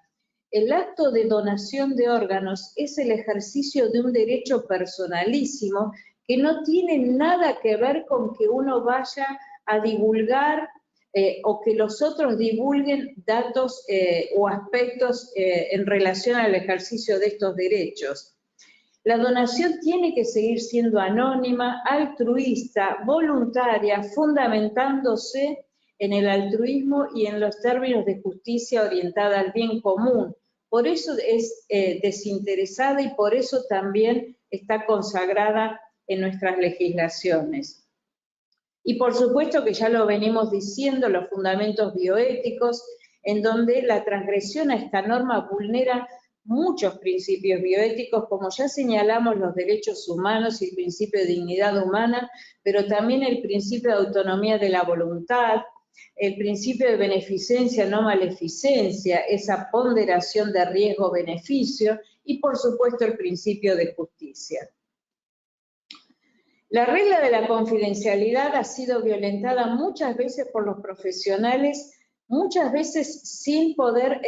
S6: El acto de donación de órganos es el ejercicio de un derecho personalísimo que no tiene nada que ver con que uno vaya a divulgar o que los otros divulguen datos o aspectos en relación al ejercicio de estos derechos. La donación tiene que seguir siendo anónima, altruista, voluntaria, fundamentándose en el altruismo y en los términos de justicia orientada al bien común. Por eso es desinteresada y por eso también está consagrada en nuestras legislaciones. Y por supuesto que ya lo venimos diciendo, los fundamentos bioéticos, en donde la transgresión a esta norma vulnera muchos principios bioéticos, como ya señalamos, los derechos humanos y el principio de dignidad humana, pero también el principio de autonomía de la voluntad, el principio de beneficencia, no maleficencia, esa ponderación de riesgo-beneficio, y por supuesto el principio de justicia. La regla de la confidencialidad ha sido violentada muchas veces por los profesionales, muchas veces sin poder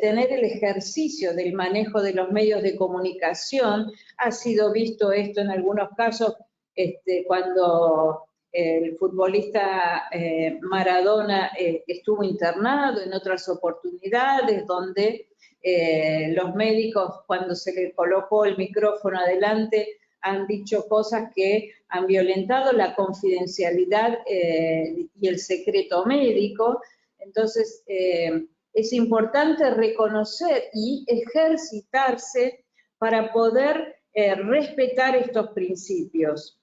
S6: tener el ejercicio del manejo de los medios de comunicación. Ha sido visto esto en algunos casos cuando el futbolista Maradona estuvo internado, en otras oportunidades donde los médicos, cuando se le colocó el micrófono adelante, han dicho cosas que han violentado la confidencialidad y el secreto médico. Entonces, es importante reconocer y ejercitarse para poder respetar estos principios.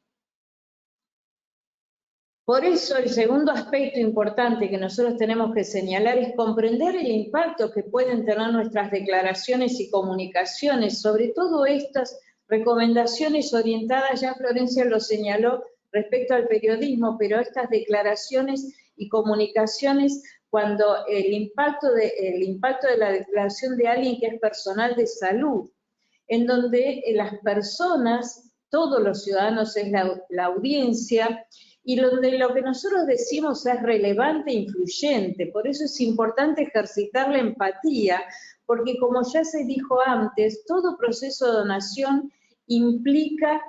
S6: Por eso, el segundo aspecto importante que nosotros tenemos que señalar es comprender el impacto que pueden tener nuestras declaraciones y comunicaciones, sobre todo estas recomendaciones orientadas, ya Florencia lo señaló, respecto al periodismo, pero estas declaraciones y comunicaciones, cuando el impacto de la declaración de alguien que es personal de salud, en donde las personas, todos los ciudadanos es la audiencia, y donde lo que nosotros decimos es relevante e influyente. Por eso es importante ejercitar la empatía, porque como ya se dijo antes, todo proceso de donación implica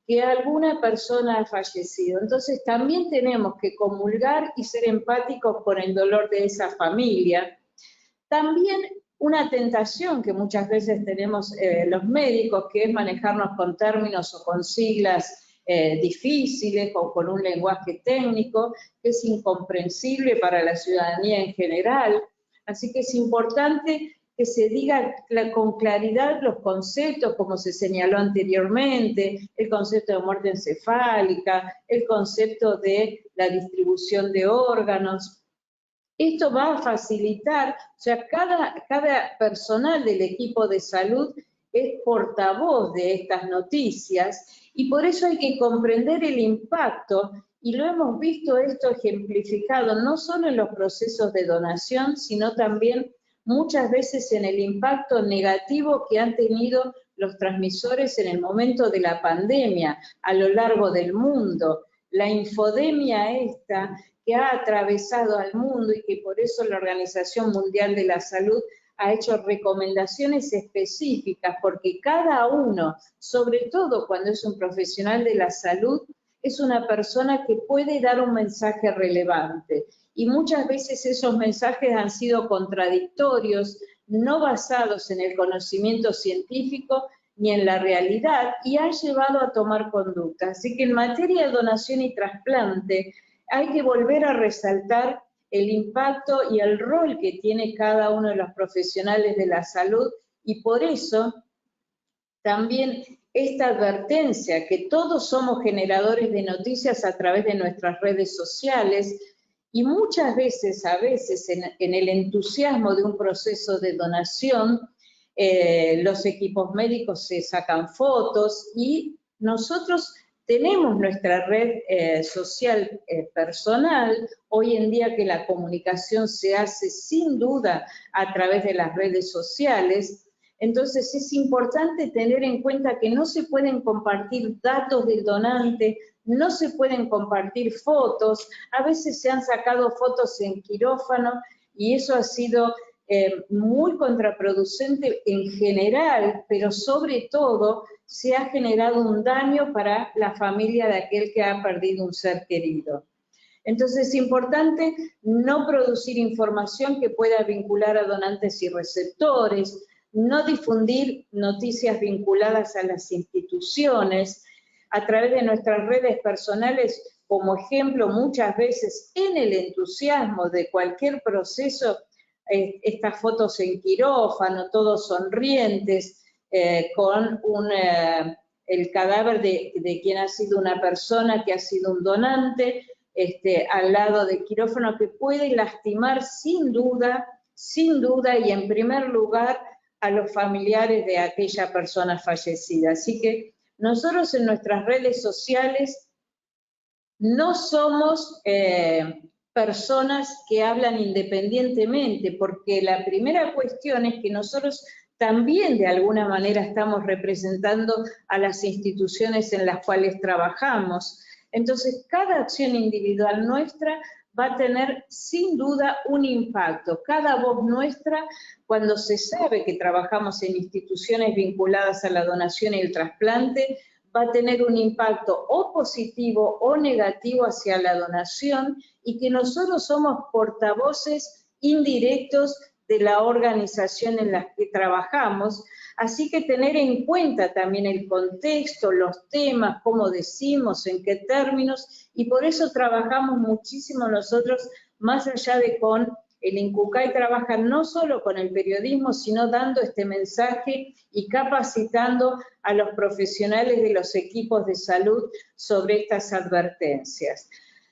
S6: que alguna persona ha fallecido. Entonces también tenemos que comulgar y ser empáticos con el dolor de esa familia. También una tentación que muchas veces tenemos los médicos, que es manejarnos con términos o con siglas difíciles o con un lenguaje técnico que es incomprensible para la ciudadanía en general. Así que es importante que se diga con claridad los conceptos, como se señaló anteriormente, el concepto de muerte encefálica, el concepto de la distribución de órganos. Esto va a facilitar, o sea, cada personal del equipo de salud es portavoz de estas noticias y por eso hay que comprender el impacto, y lo hemos visto esto ejemplificado no solo en los procesos de donación, sino también muchas veces en el impacto negativo que han tenido los transmisores en el momento de la pandemia a lo largo del mundo. La infodemia esta que ha atravesado al mundo y que por eso la Organización Mundial de la Salud ha hecho recomendaciones específicas, porque cada uno, sobre todo cuando es un profesional de la salud, es una persona que puede dar un mensaje relevante. Y muchas veces esos mensajes han sido contradictorios, no basados en el conocimiento científico ni en la realidad, y han llevado a tomar conductas. Así que en materia de donación y trasplante hay que volver a resaltar el impacto y el rol que tiene cada uno de los profesionales de la salud, y por eso también esta advertencia que todos somos generadores de noticias a través de nuestras redes sociales, y muchas veces, en el entusiasmo de un proceso de donación, los equipos médicos se sacan fotos y nosotros tenemos nuestra red social personal, hoy en día que la comunicación se hace sin duda a través de las redes sociales. Entonces es importante tener en cuenta que no se pueden compartir datos del donante, no se pueden compartir fotos, a veces se han sacado fotos en quirófano y eso ha sido muy contraproducente en general, pero sobre todo se ha generado un daño para la familia de aquel que ha perdido un ser querido. Entonces es importante no producir información que pueda vincular a donantes y receptores, no difundir noticias vinculadas a las instituciones, a través de nuestras redes personales, como ejemplo, muchas veces en el entusiasmo de cualquier proceso, estas fotos en quirófano, todos sonrientes, con el cadáver de quien ha sido una persona que ha sido un donante, al lado del quirófano, que puede lastimar sin duda, y en primer lugar, a los familiares de aquella persona fallecida. Así que nosotros en nuestras redes sociales no somos personas que hablan independientemente, porque la primera cuestión es que nosotros también de alguna manera estamos representando a las instituciones en las cuales trabajamos. Entonces, cada acción individual nuestra va a tener sin duda un impacto. Cada voz nuestra, cuando se sabe que trabajamos en instituciones vinculadas a la donación y el trasplante, va a tener un impacto o positivo o negativo hacia la donación, y que nosotros somos portavoces indirectos de la organización en la que trabajamos. Así que tener en cuenta también el contexto, los temas, cómo decimos, en qué términos, y por eso trabajamos muchísimo nosotros, más allá de con el INCUCAI, trabaja no solo con el periodismo, sino dando este mensaje y capacitando a los profesionales de los equipos de salud sobre estas advertencias.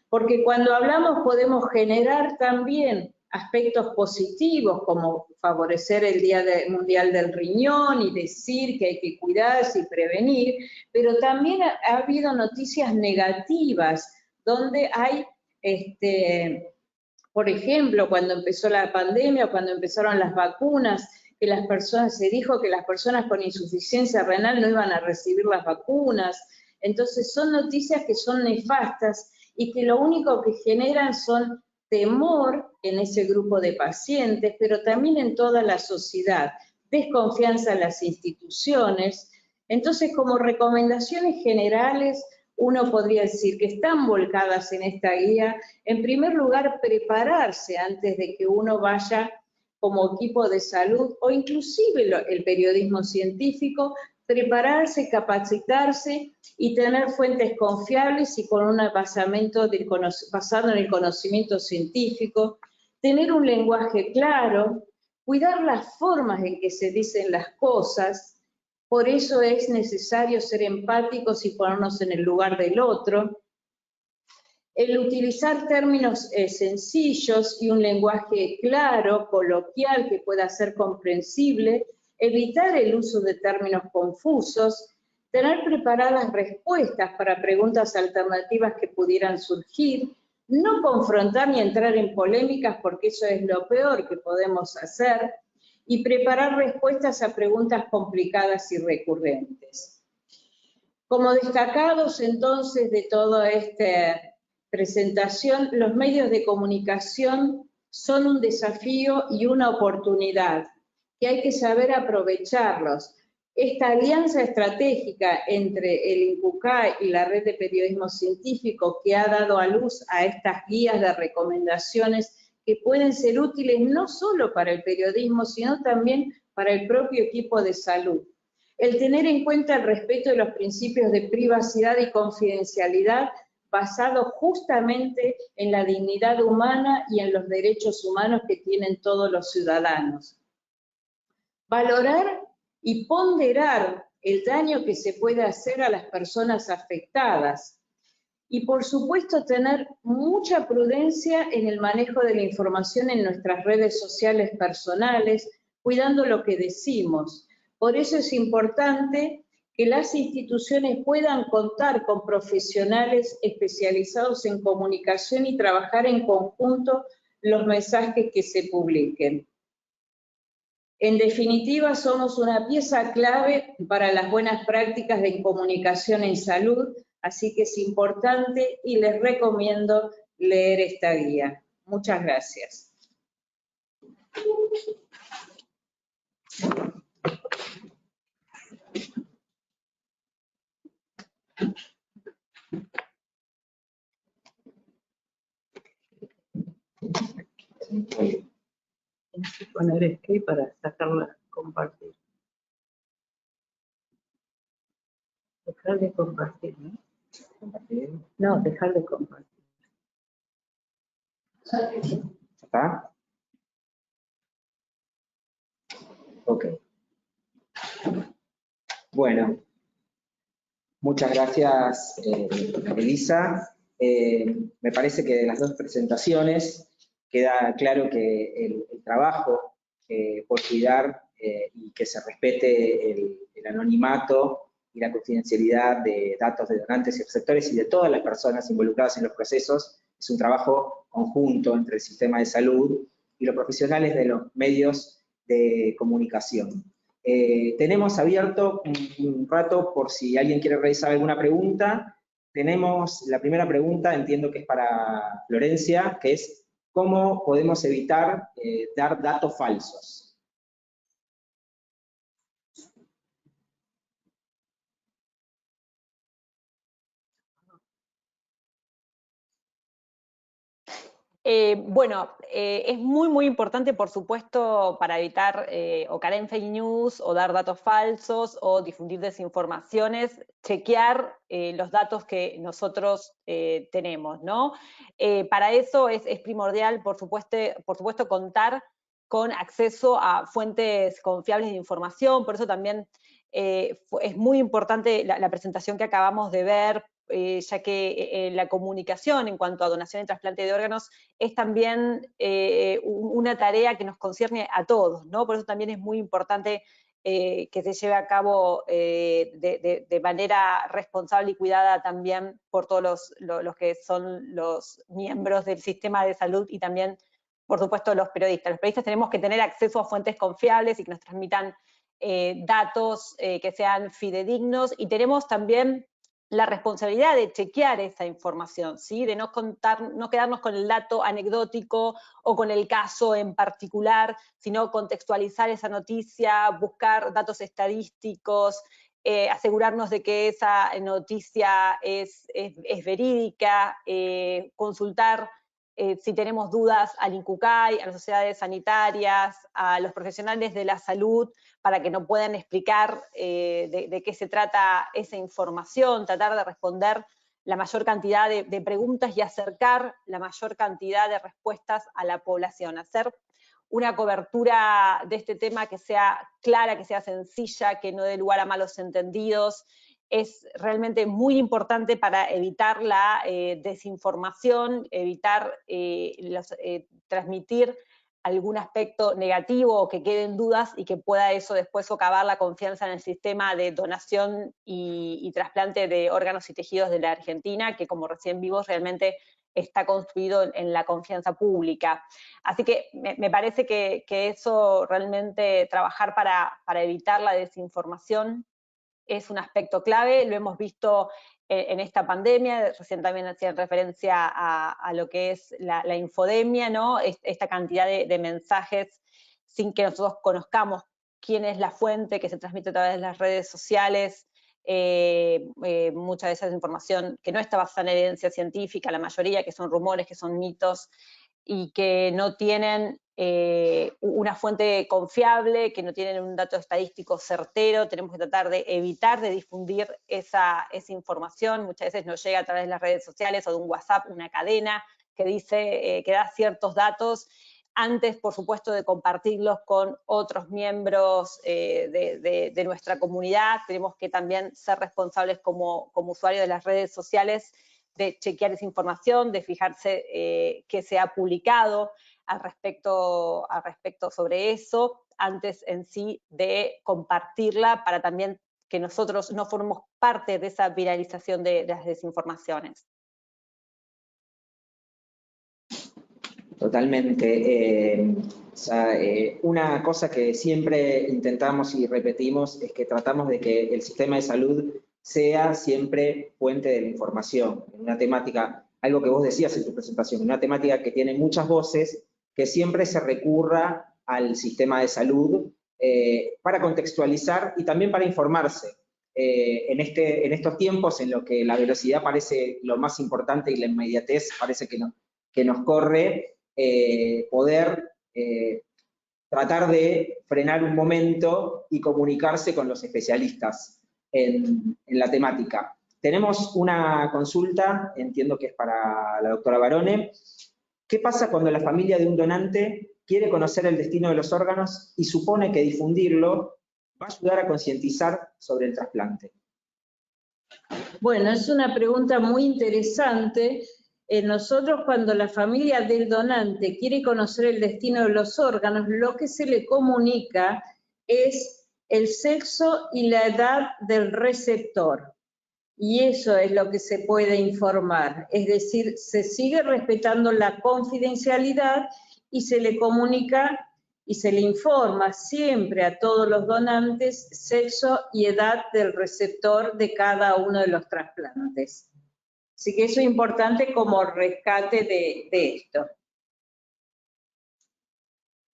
S6: Porque cuando hablamos podemos generar también aspectos positivos, como favorecer el Día Mundial del Riñón y decir que hay que cuidarse y prevenir, pero también ha habido noticias negativas, donde hay, por ejemplo, cuando empezó la pandemia, cuando empezaron las vacunas, que se dijo que las personas con insuficiencia renal no iban a recibir las vacunas. Entonces son noticias que son nefastas y que lo único que generan son temor en ese grupo de pacientes, pero también en toda la sociedad, desconfianza en las instituciones. Entonces, como recomendaciones generales, uno podría decir que están volcadas en esta guía. En primer lugar, prepararse antes de que uno vaya como equipo de salud, o inclusive el periodismo científico, prepararse, capacitarse y tener fuentes confiables y con un basamento basado en el conocimiento científico, tener un lenguaje claro, cuidar las formas en que se dicen las cosas. Por eso es necesario ser empáticos y ponernos en el lugar del otro. El utilizar términos sencillos y un lenguaje claro, coloquial, que pueda ser comprensible, evitar el uso de términos confusos, tener preparadas respuestas para preguntas alternativas que pudieran surgir, no confrontar ni entrar en polémicas, porque eso es lo peor que podemos hacer, y preparar respuestas a preguntas complicadas y recurrentes. Como destacados entonces de toda esta presentación, los medios de comunicación son un desafío y una oportunidad, que hay que saber aprovecharlos. Esta alianza estratégica entre el INCUCAI y la Red de Periodismo Científico, que ha dado a luz a estas guías de recomendaciones que pueden ser útiles no solo para el periodismo, sino también para el propio equipo de salud. El tener en cuenta el respeto de los principios de privacidad y confidencialidad basados justamente en la dignidad humana y en los derechos humanos que tienen todos los ciudadanos. Valorar y ponderar el daño que se puede hacer a las personas afectadas. Y por supuesto tener mucha prudencia en el manejo de la información en nuestras redes sociales personales, cuidando lo que decimos. Por eso es importante que las instituciones puedan contar con profesionales especializados en comunicación y trabajar en conjunto los mensajes que se publiquen. En definitiva, somos una pieza clave para las buenas prácticas de comunicación en salud, así que es importante y les recomiendo leer esta guía. Muchas gracias.
S7: Poner escape para sacar las
S6: compartir. Dejar de compartir, ¿no?
S1: Compartir.
S6: No, dejar de compartir.
S1: ¿Está? Ok. Bueno, muchas gracias, Elisa. Me parece que de las dos presentaciones queda claro que el trabajo por cuidar y que se respete el anonimato y la confidencialidad de datos de donantes y receptores y de todas las personas involucradas en los procesos es un trabajo conjunto entre el sistema de salud y los profesionales de los medios de comunicación. Tenemos abierto un rato por si alguien quiere realizar alguna pregunta. Tenemos la primera pregunta, entiendo que es para Florencia, que es ¿cómo podemos evitar dar datos falsos?
S5: Bueno, es muy importante, por supuesto, para evitar o caer en fake news, o dar datos falsos, o difundir desinformaciones, chequear los datos que nosotros tenemos, ¿no? Para eso es primordial, por supuesto, contar con acceso a fuentes confiables de información, por eso también es muy importante la presentación que acabamos de ver, ya que la comunicación en cuanto a donación y trasplante de órganos es también una tarea que nos concierne a todos, ¿no? Por eso también es muy importante que se lleve a cabo de manera responsable y cuidada también por todos los que son los miembros del sistema de salud y también, por supuesto, los periodistas. Los periodistas tenemos que tener acceso a fuentes confiables y que nos transmitan datos que sean fidedignos, y tenemos también la responsabilidad de chequear esa información, ¿sí? De no quedarnos con el dato anecdótico o con el caso en particular, sino contextualizar esa noticia, buscar datos estadísticos, asegurarnos de que esa noticia es verídica, consultar si tenemos dudas al INCUCAI, a las sociedades sanitarias, a los profesionales de la salud, para que nos puedan explicar de qué se trata esa información, tratar de responder la mayor cantidad de preguntas y acercar la mayor cantidad de respuestas a la población, hacer una cobertura de este tema que sea clara, que sea sencilla, que no dé lugar a malos entendidos. Es realmente muy importante para evitar la desinformación, evitar transmitir algún aspecto negativo o que queden dudas y que pueda eso después socavar la confianza en el sistema de donación y trasplante de órganos y tejidos de la Argentina, que como recién vimos realmente está construido en la confianza pública. Así que me parece que eso realmente, trabajar para evitar la desinformación, es un aspecto clave. Lo hemos visto en esta pandemia, recién también hacían referencia a lo que es la infodemia, ¿no? Esta cantidad de mensajes sin que nosotros conozcamos quién es la fuente, que se transmite a través de las redes sociales, mucha de esa información que no está basada en evidencia científica, la mayoría, que son rumores, que son mitos, y que no tienen una fuente confiable, que no tienen un dato estadístico certero. Tenemos que tratar de evitar de difundir esa información. Muchas veces nos llega a través de las redes sociales o de un WhatsApp, una cadena que dice, que da ciertos datos, antes, por supuesto, de compartirlos con otros miembros de nuestra comunidad. Tenemos que también ser responsables como usuarios de las redes sociales, de chequear esa información, de fijarse qué se ha publicado al respecto sobre eso, antes en sí de compartirla, para también que nosotros no formemos parte de esa viralización de las desinformaciones.
S1: Totalmente. Una cosa que siempre intentamos y repetimos es que tratamos de que el sistema de salud sea siempre fuente de la información, en una temática, algo que vos decías en tu presentación, una temática que tiene muchas voces, que siempre se recurra al sistema de salud para contextualizar y también para informarse. En estos tiempos en los que la velocidad parece lo más importante y la inmediatez parece que nos corre, poder tratar de frenar un momento y comunicarse con los especialistas en la temática. Tenemos una consulta, entiendo que es para la doctora Barone. ¿Qué pasa cuando la familia de un donante quiere conocer el destino de los órganos y supone que difundirlo va a ayudar a concientizar sobre el trasplante?
S6: Bueno, es una pregunta muy interesante. Nosotros, cuando la familia del donante quiere conocer el destino de los órganos, lo que se le comunica es el sexo y la edad del receptor. Y eso es lo que se puede informar. Es decir, se sigue respetando la confidencialidad y se le comunica y se le informa siempre a todos los donantes sexo y edad del receptor de cada uno de los trasplantes. Así que eso es importante como rescate de esto.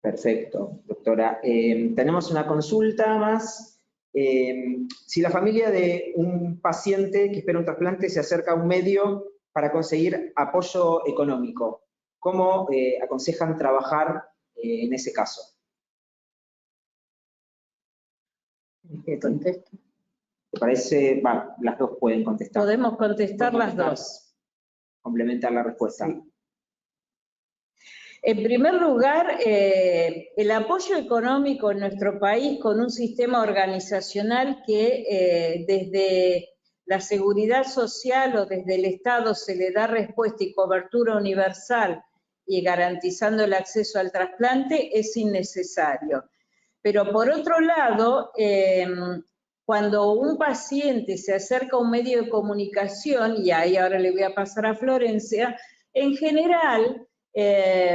S1: Perfecto, doctora. Tenemos una consulta más. Si la familia de un paciente que espera un trasplante se acerca a un medio para conseguir apoyo económico, ¿cómo aconsejan trabajar en ese caso?
S6: ¿Qué contesto?
S1: ¿Te parece? Bueno, las dos pueden contestar.
S6: Podemos contestar las dos.
S1: Complementar la respuesta.
S6: Sí. En primer lugar, el apoyo económico en nuestro país con un sistema organizacional que desde la seguridad social o desde el Estado se le da respuesta y cobertura universal y garantizando el acceso al trasplante es innecesario. Pero por otro lado, cuando un paciente se acerca a un medio de comunicación, y ahí ahora le voy a pasar a Florencia, en general,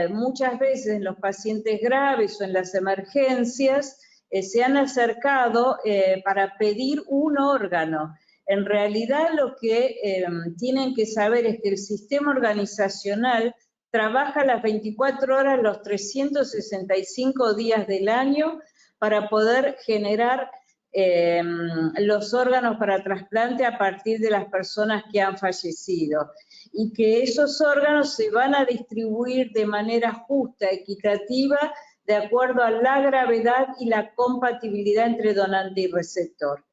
S6: muchas veces los pacientes graves o en las emergencias se han acercado para pedir un órgano. En realidad lo que tienen que saber es que el sistema organizacional trabaja las 24 horas, los 365 días del año para poder generar los órganos para trasplante a partir de las personas que han fallecido y que esos órganos se van a distribuir de manera justa, equitativa, de acuerdo a la gravedad y la compatibilidad entre donante y receptor.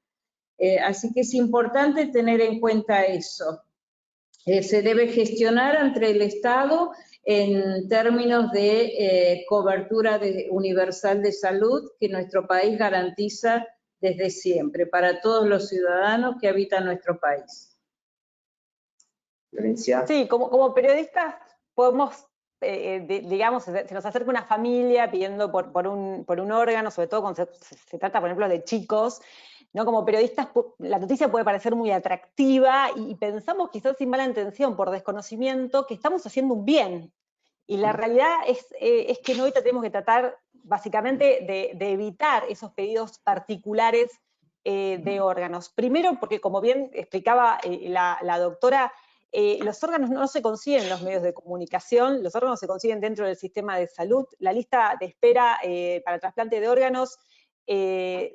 S6: Así que es importante tener en cuenta eso. Se debe gestionar entre el Estado en términos de cobertura universal de salud que nuestro país garantiza desde siempre, para todos los ciudadanos que habitan nuestro país.
S1: Florencia.
S5: Sí, como periodistas podemos, digamos, se nos acerca una familia pidiendo por un órgano, sobre todo cuando se trata, por ejemplo, de chicos, ¿no? Como periodistas, la noticia puede parecer muy atractiva y pensamos quizás sin mala intención, por desconocimiento, que estamos haciendo un bien. Y la realidad es que ahorita tenemos que tratar básicamente de evitar esos pedidos particulares de órganos. Primero, porque como bien explicaba la doctora, los órganos no se consiguen en los medios de comunicación, los órganos se consiguen dentro del sistema de salud. La lista de espera para trasplante de órganos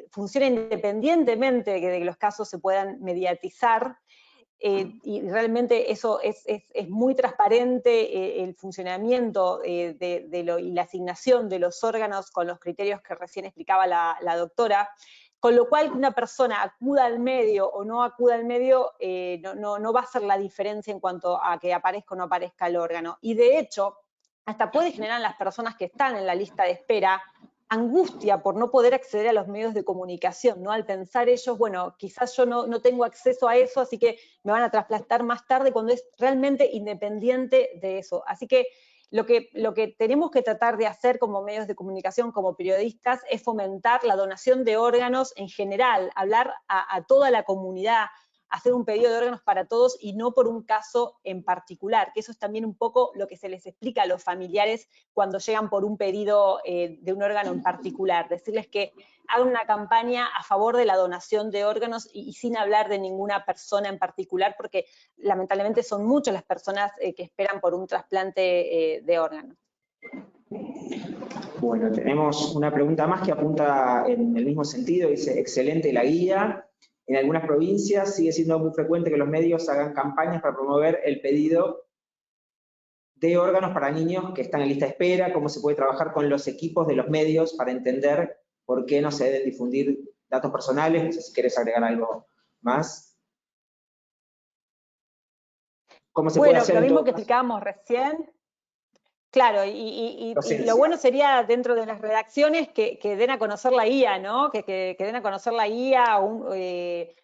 S5: funciona independientemente de que los casos se puedan mediatizar. Y realmente eso es muy transparente, el funcionamiento y la asignación de los órganos con los criterios que recién explicaba la doctora, con lo cual que una persona acuda al medio o no acuda al medio no va a hacer la diferencia en cuanto a que aparezca o no aparezca el órgano. Y de hecho, hasta puede generar en las personas que están en la lista de espera angustia por no poder acceder a los medios de comunicación, ¿no? Al pensar ellos, bueno, quizás yo no tengo acceso a eso, así que me van a trasplantar más tarde, cuando es realmente independiente de eso. Así que lo que tenemos que tratar de hacer como medios de comunicación, como periodistas, es fomentar la donación de órganos en general, hablar a toda la comunidad, hacer un pedido de órganos para todos y no por un caso en particular, que eso es también un poco lo que se les explica a los familiares cuando llegan por un pedido de un órgano en particular, decirles que hagan una campaña a favor de la donación de órganos y sin hablar de ninguna persona en particular, porque lamentablemente son muchas las personas que esperan por un trasplante de órganos.
S1: Bueno, tenemos una pregunta más que apunta en el mismo sentido, dice, excelente la guía. En algunas provincias sigue siendo muy frecuente que los medios hagan campañas para promover el pedido de órganos para niños que están en lista de espera, cómo se puede trabajar con los equipos de los medios para entender por qué no se deben difundir datos personales. No sé si quieres agregar algo más. ¿Cómo se puede hacer
S5: Lo
S1: en
S5: mismo
S1: todo
S5: que
S1: caso?
S5: explicábamos recién. Claro, y
S1: Docencia.
S5: lo bueno sería dentro de las redacciones que den a conocer la guía, ¿no? Que den a conocer la guía.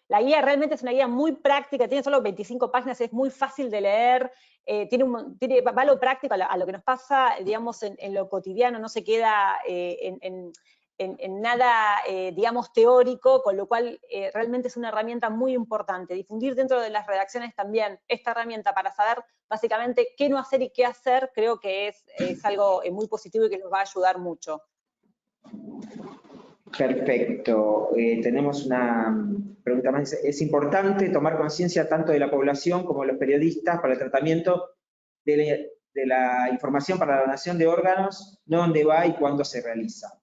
S5: La guía realmente es una guía muy práctica, tiene solo 25 páginas, es muy fácil de leer, va a lo práctico, a lo que nos pasa, digamos, en lo cotidiano, no se queda en nada, digamos, teórico, con lo cual realmente es una herramienta muy importante. Difundir dentro de las redacciones también esta herramienta para saber básicamente qué no hacer y qué hacer, creo que es algo muy positivo y que nos va a ayudar mucho.
S1: Perfecto. Tenemos una pregunta más. Es importante tomar conciencia tanto de la población como de los periodistas para el tratamiento de la información para la donación de órganos, dónde va y cuándo se realiza.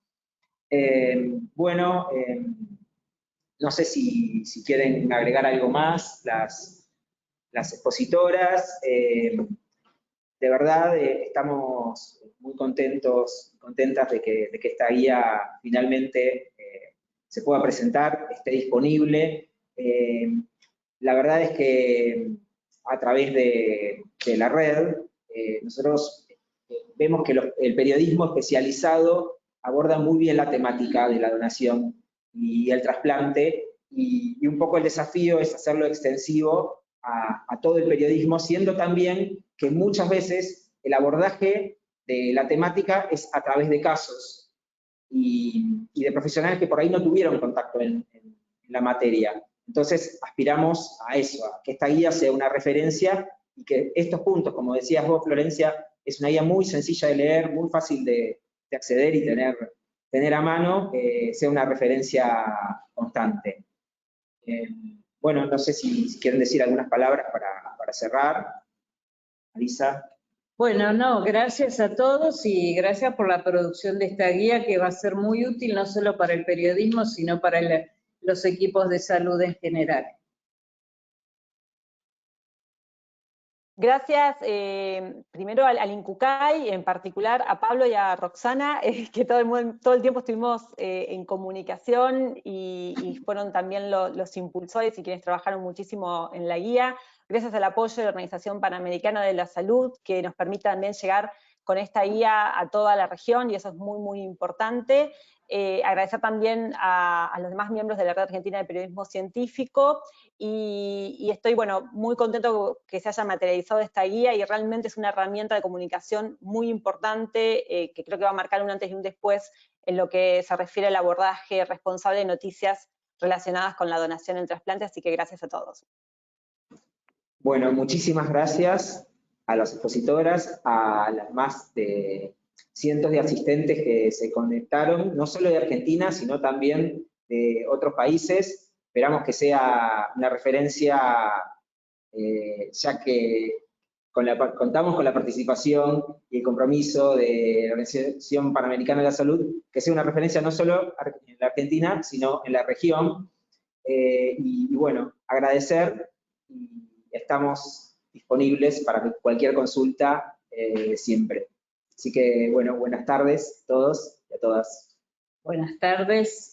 S1: No sé si quieren agregar algo más las expositoras. De verdad, estamos muy contentas de que esta guía finalmente se pueda presentar, esté disponible. La verdad es que a través de la red, nosotros vemos que el periodismo especializado aborda muy bien la temática de la donación y el trasplante, y un poco el desafío es hacerlo extensivo a todo el periodismo, siendo también que muchas veces el abordaje de la temática es a través de casos y de profesionales que por ahí no tuvieron contacto en la materia. Entonces aspiramos a eso, a que esta guía sea una referencia y que estos puntos, como decías vos, Florencia, es una guía muy sencilla de leer, muy fácil de acceder y tener a mano, sea una referencia constante. Bueno, no sé si quieren decir algunas palabras para cerrar. Marisa.
S6: Bueno, no, gracias a todos y gracias por la producción de esta guía que va a ser muy útil no solo para el periodismo, sino para los equipos de salud en general.
S5: Gracias primero al INCUCAI, en particular a Pablo y a Roxana, que todo el tiempo estuvimos en comunicación y fueron también los impulsores y quienes trabajaron muchísimo en la guía. Gracias al apoyo de la Organización Panamericana de la Salud, que nos permite también llegar con esta guía a toda la región, y eso es muy, muy importante. Agradecer también a los demás miembros de la Red Argentina de Periodismo Científico, y estoy, bueno, muy contento que se haya materializado esta guía, y realmente es una herramienta de comunicación muy importante, que creo que va a marcar un antes y un después en lo que se refiere al abordaje responsable de noticias relacionadas con la donación en trasplante, así que gracias a todos.
S1: Bueno, muchísimas gracias a las expositoras, a las más de cientos de asistentes que se conectaron, no solo de Argentina, sino también de otros países. Esperamos que sea una referencia, ya que contamos con la participación y el compromiso de la Organización Panamericana de la Salud, que sea una referencia no solo en la Argentina, sino en la región. Y bueno, agradecer, y estamos disponibles para cualquier consulta siempre. Así que, bueno, buenas tardes a todos y a todas.
S6: Buenas tardes.